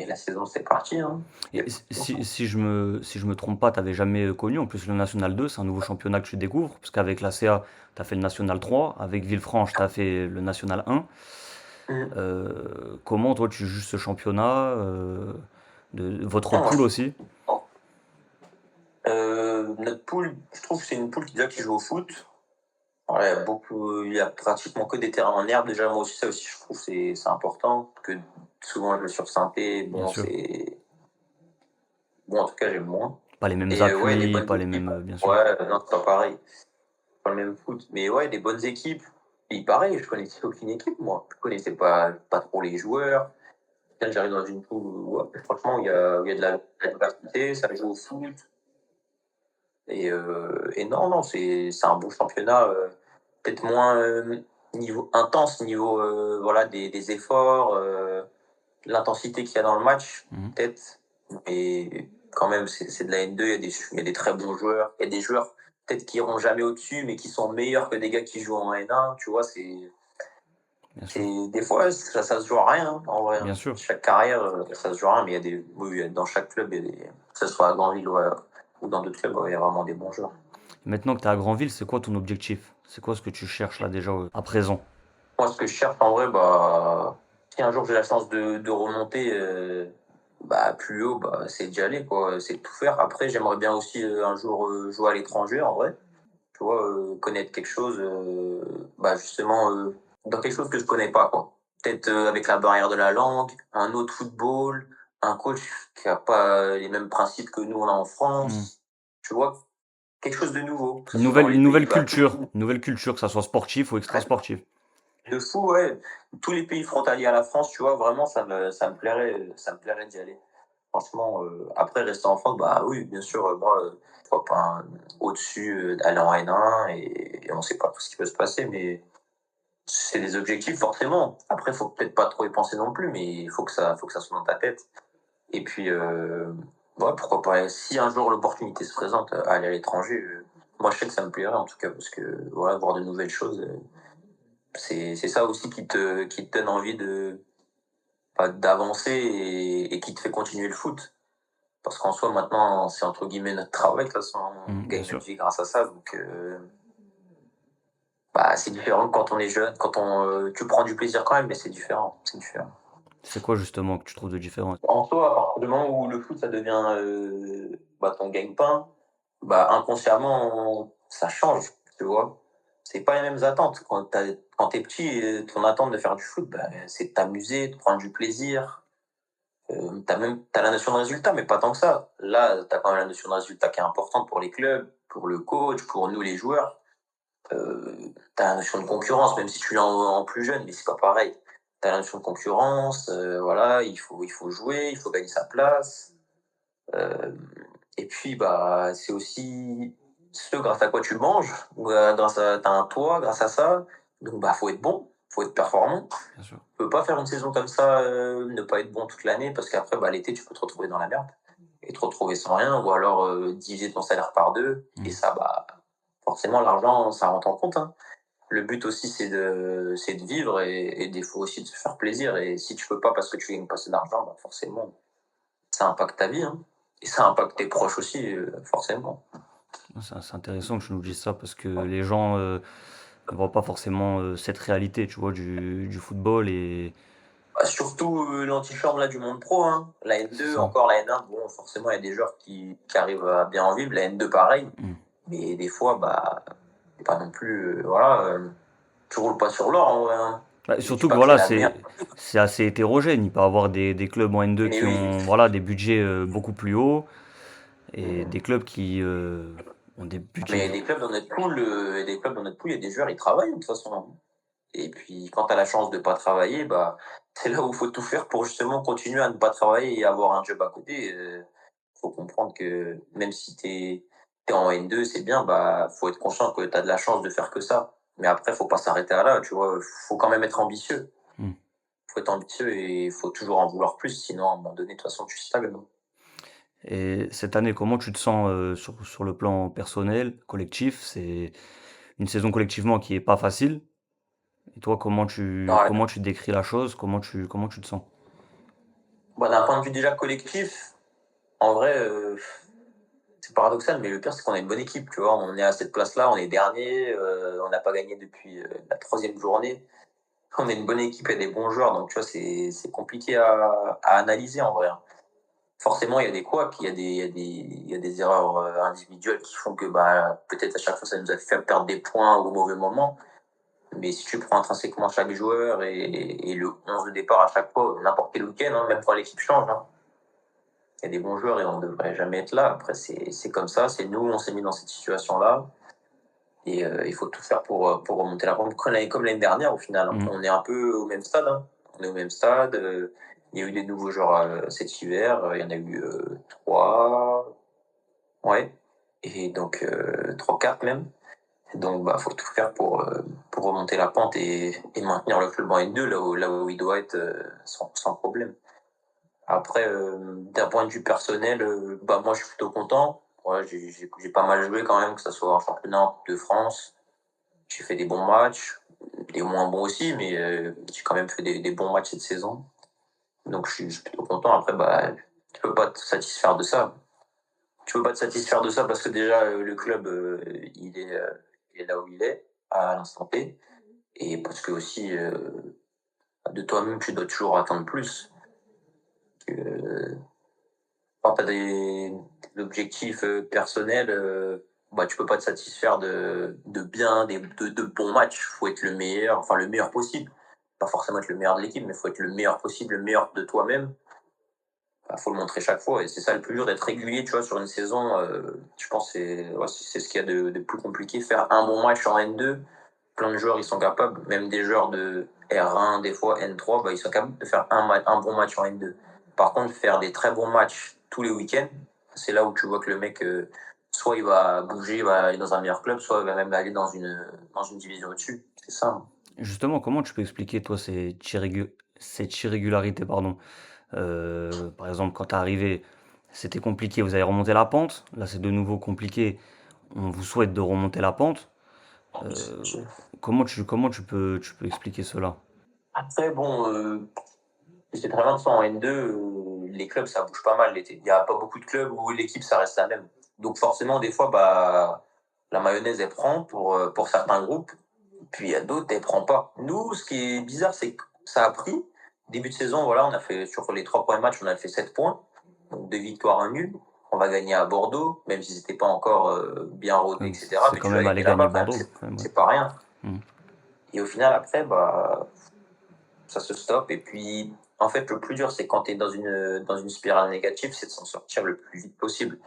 la saison, c'est parti, hein. Et si je me trompe pas, t'avais jamais connu, en plus le National 2, c'est un nouveau championnat que tu découvres, parce qu'avec la CA, tu as fait le National 3, avec Villefranche, tu as fait le National 1. Mm. Comment toi tu juges ce championnat, de votre Non, moi, poule aussi? notre poule, je trouve que c'est une poule qui joue au foot. Ouais, beaucoup, il y a pratiquement que des terrains en herbe. Déjà, moi aussi, ça aussi, je trouve c'est important que souvent je joue sur synthé. Bien Bon, sûr. c'est bon, en tout cas, j'aime moins. Pas les mêmes Et ouais, des appuis, bonnes pas les équipes. mêmes, bien sûr. Ouais, non, c'est pas pareil, c'est pas le même foot. Mais ouais, des bonnes équipes. Et pareil, je connaissais aucune équipe, moi. Je connaissais pas trop les joueurs. Là, j'arrive dans une poule où, ouais, franchement, il y a de la diversité, ça joue au foot. Et non, non, c'est un beau championnat, peut-être moins, niveau intense, niveau, voilà, des efforts, l'intensité qu'il y a dans le match, Mmh. peut-être, mais quand même, c'est de la N2, il y a des très bons joueurs. Il y a des joueurs, peut-être, qui iront jamais au-dessus, mais qui sont meilleurs que des gars qui jouent en N1, tu vois? Bien sûr, C'est des fois, ça se joue à rien, hein, en vrai, bien hein. sûr. Chaque carrière, ça se joue à rien, mais il y a des oui, oui, dans chaque club, il y a des que ce soit à Granville ou dans d'autres clubs, ouais, il y a vraiment des bons joueurs. Maintenant que tu es à Granville, c'est quoi ton objectif? C'est quoi ce que tu cherches là déjà, à présent? Moi, ce que je cherche en vrai, bah, si un jour j'ai la chance de remonter, bah, plus haut, bah, c'est d'y aller, quoi, c'est de tout faire. Après, j'aimerais bien aussi, un jour, jouer à l'étranger, en vrai. Tu vois, connaître quelque chose, bah, justement, dans quelque chose que je connais pas, quoi. Peut-être, avec la barrière de la langue, un autre football, un coach qui a pas les mêmes principes que nous on a en Mmh. France. Tu vois? Quelque chose de nouveau, que ça soit dans les pays, bah, Une nouvelle culture, que ça soit sportif ou extra-sportif. de fou, ouais. Tous les pays frontaliers à la France, tu vois, vraiment, ça me plairait d'y aller. Franchement, après, rester en France, bah oui, bien sûr, moi, pourquoi pas au-dessus, aller en N1 et on sait pas ce qui peut se passer, mais c'est des objectifs, forcément. Après, faut peut-être pas trop y penser non plus, mais il faut que ça soit dans ta tête. Et puis, ouais, pourquoi pas, si un jour l'opportunité se présente, aller à l'étranger, moi, je sais que ça me plairait, en tout cas, parce que, voilà, voir de nouvelles choses, c'est ça aussi qui te donne envie bah, d'avancer et qui te fait continuer le foot. Parce qu'en soi, maintenant, c'est entre guillemets «notre travail», de toute façon, on Bien gagne notre sûr. vie grâce à ça, donc bah, c'est différent que quand on est jeune, tu prends du plaisir quand même, mais c'est différent. C'est quoi justement que tu trouves de différent? En soi, à partir du moment où le foot, ça devient, bah, ton gagne-pain, bah, inconsciemment, ça change, tu vois? C'est pas les mêmes attentes. Quand tu petit, ton attente de faire du foot, bah, c'est de t'amuser, de prendre du plaisir. T'as la notion de résultat, mais pas tant que ça. Là, t'as quand même la notion de résultat qui est importante pour les clubs, pour le coach, pour nous les joueurs. Tu la notion de concurrence, même si tu l'as en plus jeune, mais c'est pas pareil. T'as la notion de concurrence, voilà, il faut jouer, il faut gagner sa place. Hem et puis, bah, c'est aussi ce grâce à quoi tu manges, ou grâce à tu un toit grâce à ça. Donc, bah, faut être bon, faut être performant. Bien sûr. Tu peux pas faire une saison comme ça, ne pas être bon toute l'année parce qu'après, bah, l'été, tu peux te retrouver dans la merde et te retrouver sans rien ou alors, diviser ton salaire par 2 et Mmh. ça, bah, forcément l'argent, ça rentre en compte, hein. Le but aussi, c'est de vivre et des fois aussi de se faire plaisir et si tu peux pas parce que tu gagnes pas assez d'argent, bah, forcément, ça impacte ta vie, hein, et ça impacte tes proches aussi, forcément. C'est intéressant que tu nous dises ça parce que les gens, ne voient pas forcément, cette réalité, tu vois, du football et Bah, surtout, l'antichambre là du monde pro, hein. La c'est N2, ça. encore la N1, bon, forcément, il y a des joueurs qui arrivent à bien en vivre. La N2, pareil. Mmh. Mais des fois, bah, c'est pas non plus, voilà, tu roules pas sur l'or en vrai, hein. Bah, Je dis surtout que pas que c'est voilà, la meilleure. c'est assez hétérogène. Il peut y avoir des clubs en N2 Mais qui oui, ont, voilà, des budgets, beaucoup plus hauts et des mmh. clubs qui, ont des budgets Mais des clubs dans notre poule, il y a des joueurs, ils travaillent de toute façon, hein. Et puis quand tu as la chance de pas travailler, bah, c'est là où il faut tout faire pour justement continuer à ne pas travailler et avoir un job à côté. Faut comprendre que même si tu es en N2, c'est bien, bah, faut être conscient que tu as de la chance de faire que ça. Mais après, faut pas s'arrêter à là, tu vois? Faut quand même être ambitieux. mmh. Faut être ambitieux et faut toujours en vouloir plus, sinon à un moment donné, de toute façon, tu stagnes, hein. Et cette année, comment tu te sens, sur le plan personnel, collectif? C'est une saison collectivement qui est pas facile et toi, Ouais. comment tu décris la chose? Comment tu te sens? Bah, d'un point de vue déjà collectif, en vrai, c'est paradoxal, mais le pire, c'est qu'on a une bonne équipe, tu vois? On est à cette place-là, on est dernier, on n'a pas gagné depuis, la 3e journée. On a une bonne équipe et des bons joueurs, donc tu vois, c'est compliqué à analyser en vrai, hein. forcément, il y a des couacs, il y a des erreurs individuelles qui font que bah, peut-être à chaque fois ça nous a fait perdre des points au mauvais moment. Mais si tu prends intrinsèquement chaque joueur et le 11 de départ à chaque fois, n'importe quel week-end, hein, même quand l'équipe change, hein, il y a des bons joueurs et on ne devrait jamais être là. Après, c'est comme ça, c'est nous, on s'est mis dans cette situation-là. Et il faut tout faire pour remonter la pente, comme l'année dernière au final. Hein. Mmh. On est un peu au même stade. Hein. On est au même stade. Il y a eu des nouveaux joueurs cet hiver. Il y en a eu trois. Ouais. Et donc, trois, quatre même. Donc, bah, faut tout faire pour remonter la pente et maintenir le club en N2 là où il doit être sans problème. Après, d'un point de vue personnel, bah, moi, je suis plutôt content. Ouais, j'ai pas mal joué quand même, que ce soit en championnat, en Coupe de France. J'ai fait des bons matchs, des moins bons aussi, mais j'ai quand même fait des bons matchs cette saison. Donc, je suis plutôt content. Après, bah, tu peux pas te satisfaire de ça. Tu peux pas te satisfaire de ça parce que déjà, le club, il est là où il est, à l'instant T. Et parce que aussi, de toi-même, tu dois toujours attendre plus. Que, quand tu as des objectifs personnels, bah, tu peux pas te satisfaire de bien, de bons matchs. Il faut être le meilleur, enfin le meilleur possible. Pas forcément être le meilleur de l'équipe, mais il faut être le meilleur possible, le meilleur de toi-même. Il faut le montrer chaque fois. Et c'est ça le plus dur, d'être régulier, tu vois, sur une saison. Je pense que c'est ce qu'il y a de plus compliqué. Faire un bon match en N2, plein de joueurs, ils sont capables, même des joueurs de R1, des fois N3, bah, ils sont capables de faire un bon match en N2. Par contre, faire des très bons matchs tous les week-ends, c'est là où tu vois que le mec, soit il va bouger, il va aller dans un meilleur club, soit il va même aller dans une division au-dessus. C'est ça. Hein. Justement, comment tu peux expliquer, toi, cette irrégularité, pardon? Par exemple, quand tu es arrivé, c'était compliqué, vous avez remonté la pente. Là, c'est de nouveau compliqué, on vous souhaite de remonter la pente. Heu, comment tu peux expliquer cela? Après, bon, c'est très bien que ce soit en N2, les clubs, ça bouge pas mal l'été. Il n'y a pas beaucoup de clubs où l'équipe, ça reste la même. Donc forcément, des fois, bah, la mayonnaise, elle prend pour certains groupes, puis il y a d'autres, elle prend pas. Nous, ce qui est bizarre, c'est que ça a pris. Début de saison, voilà, on a fait, sur les trois premiers matchs, on a fait 7 points. Donc 2 victoires, un nul. On va gagner à Bordeaux, même si c'était pas encore bien rodé, Oui, etc. c'est Mais quand tu vas même aller gagner gagner là-bas quand même, Bordeaux, quand même, ouais. c'est pas rien. Mmh. Et au final, après, bah, ça se stoppe. Et puis, en fait, le plus dur, c'est quand tu es dans une spirale négative, c'est de s'en sortir le plus vite possible.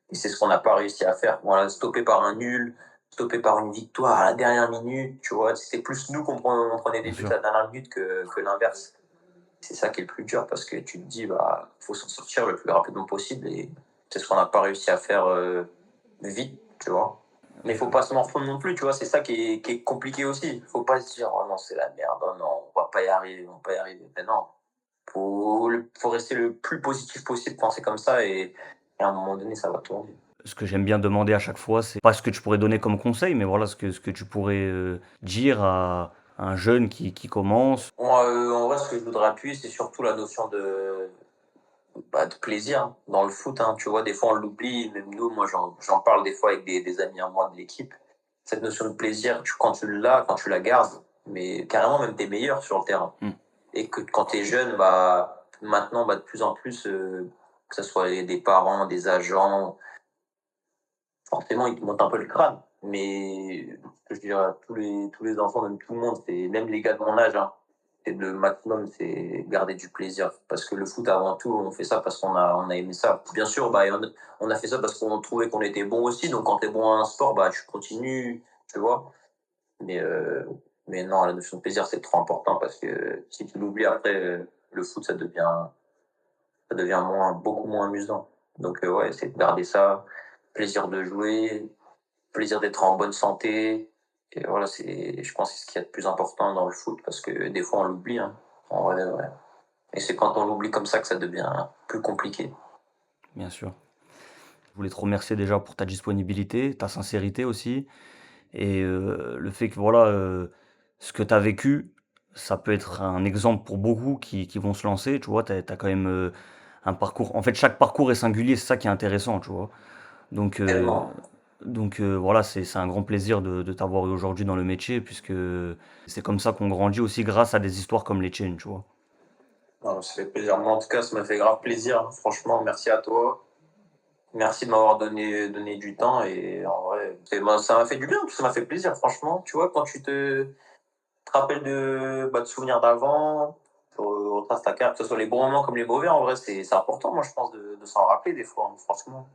Et c'est ce qu'on n'a pas réussi à faire. Voilà, stoppé par un nul, stoppé par une victoire à la dernière minute, tu vois. C'est plus nous on prenait des Bien buts sûr. à la dernière minute que l'inverse. C'est ça qui est le plus dur parce que tu te dis, bah, faut s'en sortir le plus rapidement possible et c'est ce qu'on n'a pas réussi à faire vite, tu vois. Mais il faut pas se morfondre non plus, tu vois. C'est ça qui est compliqué aussi. Faut pas se dire, oh non, c'est la merde, oh non, on va pas y arriver, on va pas y arriver. Mais non, faut rester le plus positif possible quand c'est comme ça et à un moment donné, ça va tourner. Ce que j'aime bien demander à chaque fois, c'est pas ce que tu pourrais donner comme conseil, mais voilà ce que tu pourrais, dire à un jeune qui commence. Moi, en vrai, ce que je voudrais appuyer, c'est surtout la notion bah, de plaisir hein, dans le foot. Hein. Tu vois, des fois, on l'oublie. Même nous, moi, j'en parle des fois avec des amis à moi de l'équipe. Cette notion de plaisir, quand tu l'as, quand tu la gardes, mais carrément, même t'es meilleur sur le terrain. Mmh, Et que quand t'es jeune, bah, maintenant, bah, de plus en plus, que ce soit des parents, des agents, forcément, ils te montent un peu le crâne. Mais je dirais à tous les enfants, même tout le monde, c'est même les gars de mon âge, hein, c'est le maximum, c'est garder du plaisir. Parce que le foot, avant tout, on fait ça parce on a aimé ça. Bien sûr, bah, on a fait ça parce qu'on trouvait qu'on était bon aussi. Donc, quand t'es bon à un sport, bah, tu continues, tu vois. Mais, euh, mais non, la notion de plaisir, c'est trop important parce que si tu l'oublies après, le foot, ça devient beaucoup moins amusant. Donc, ouais, c'est de garder ça. Plaisir de jouer, plaisir d'être en bonne santé. Et voilà, je pense que c'est ce qu'il y a de plus important dans le foot parce que des fois on l'oublie, hein, en vrai, de vrai. Et c'est quand on l'oublie comme ça que ça devient plus compliqué. bien sûr. Je voulais te remercier déjà pour ta disponibilité, ta sincérité aussi et le fait que voilà, ce que tu as vécu, ça peut être un exemple pour beaucoup qui vont se lancer, tu vois? Tu as quand même, un parcours en fait, chaque parcours est singulier, c'est ça qui est intéressant, tu vois? Donc heu Tellement. donc voilà, c'est un grand plaisir de t'avoir eu aujourd'hui dans le métier puisque c'est comme ça qu'on grandit aussi grâce à des histoires comme les tiennes, tu vois? Non, ça fait plaisir. Moi, en tout cas, ça m'a fait grave plaisir. Franchement, merci à toi. Merci de m'avoir donné du temps et en vrai, moi, ça m'a fait du bien, ça m'a fait plaisir, franchement. Tu vois, quand tu te rappelles de souvenirs d'avant, tu retraces ta carte, que ce soit les bons moments comme les mauvais, en vrai, c'est important, moi, je pense, de s'en rappeler des fois, hein, franchement.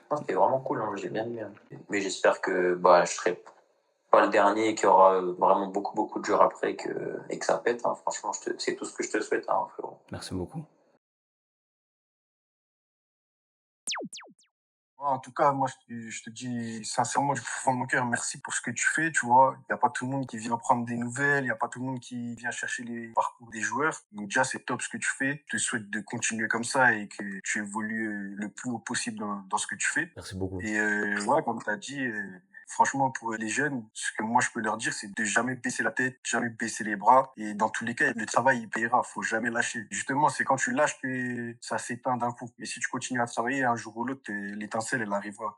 Non, c'était vraiment cool, hein, j'ai bien aimé, hein. Mais j'espère que je serai pas le dernier et qu'il y aura vraiment beaucoup, beaucoup de jours après et que ça pète, hein. Franchement, c'est tout ce que je te souhaite, hein, frérot. Merci beaucoup. Ouais, en tout cas, moi, je te dis sincèrement du fond de mon cœur, merci pour ce que tu fais, tu vois. Il n'y a pas tout le monde qui vient prendre des nouvelles, il n'y a pas tout le monde qui vient chercher les parcours des joueurs. Donc déjà, c'est top ce que tu fais. Je te souhaite de continuer comme ça et que tu évolues le plus haut possible dans ce que tu fais. Merci beaucoup. Et ouais, comme tu as dit, franchement, pour les jeunes, ce que moi je peux leur dire, c'est de jamais baisser la tête, jamais baisser les bras. Et dans tous les cas, le travail, il payera. Faut jamais lâcher. Justement, c'est quand tu lâches que ça s'éteint d'un coup. Et si tu continues à travailler, un jour ou l'autre, l'étincelle, elle arrivera.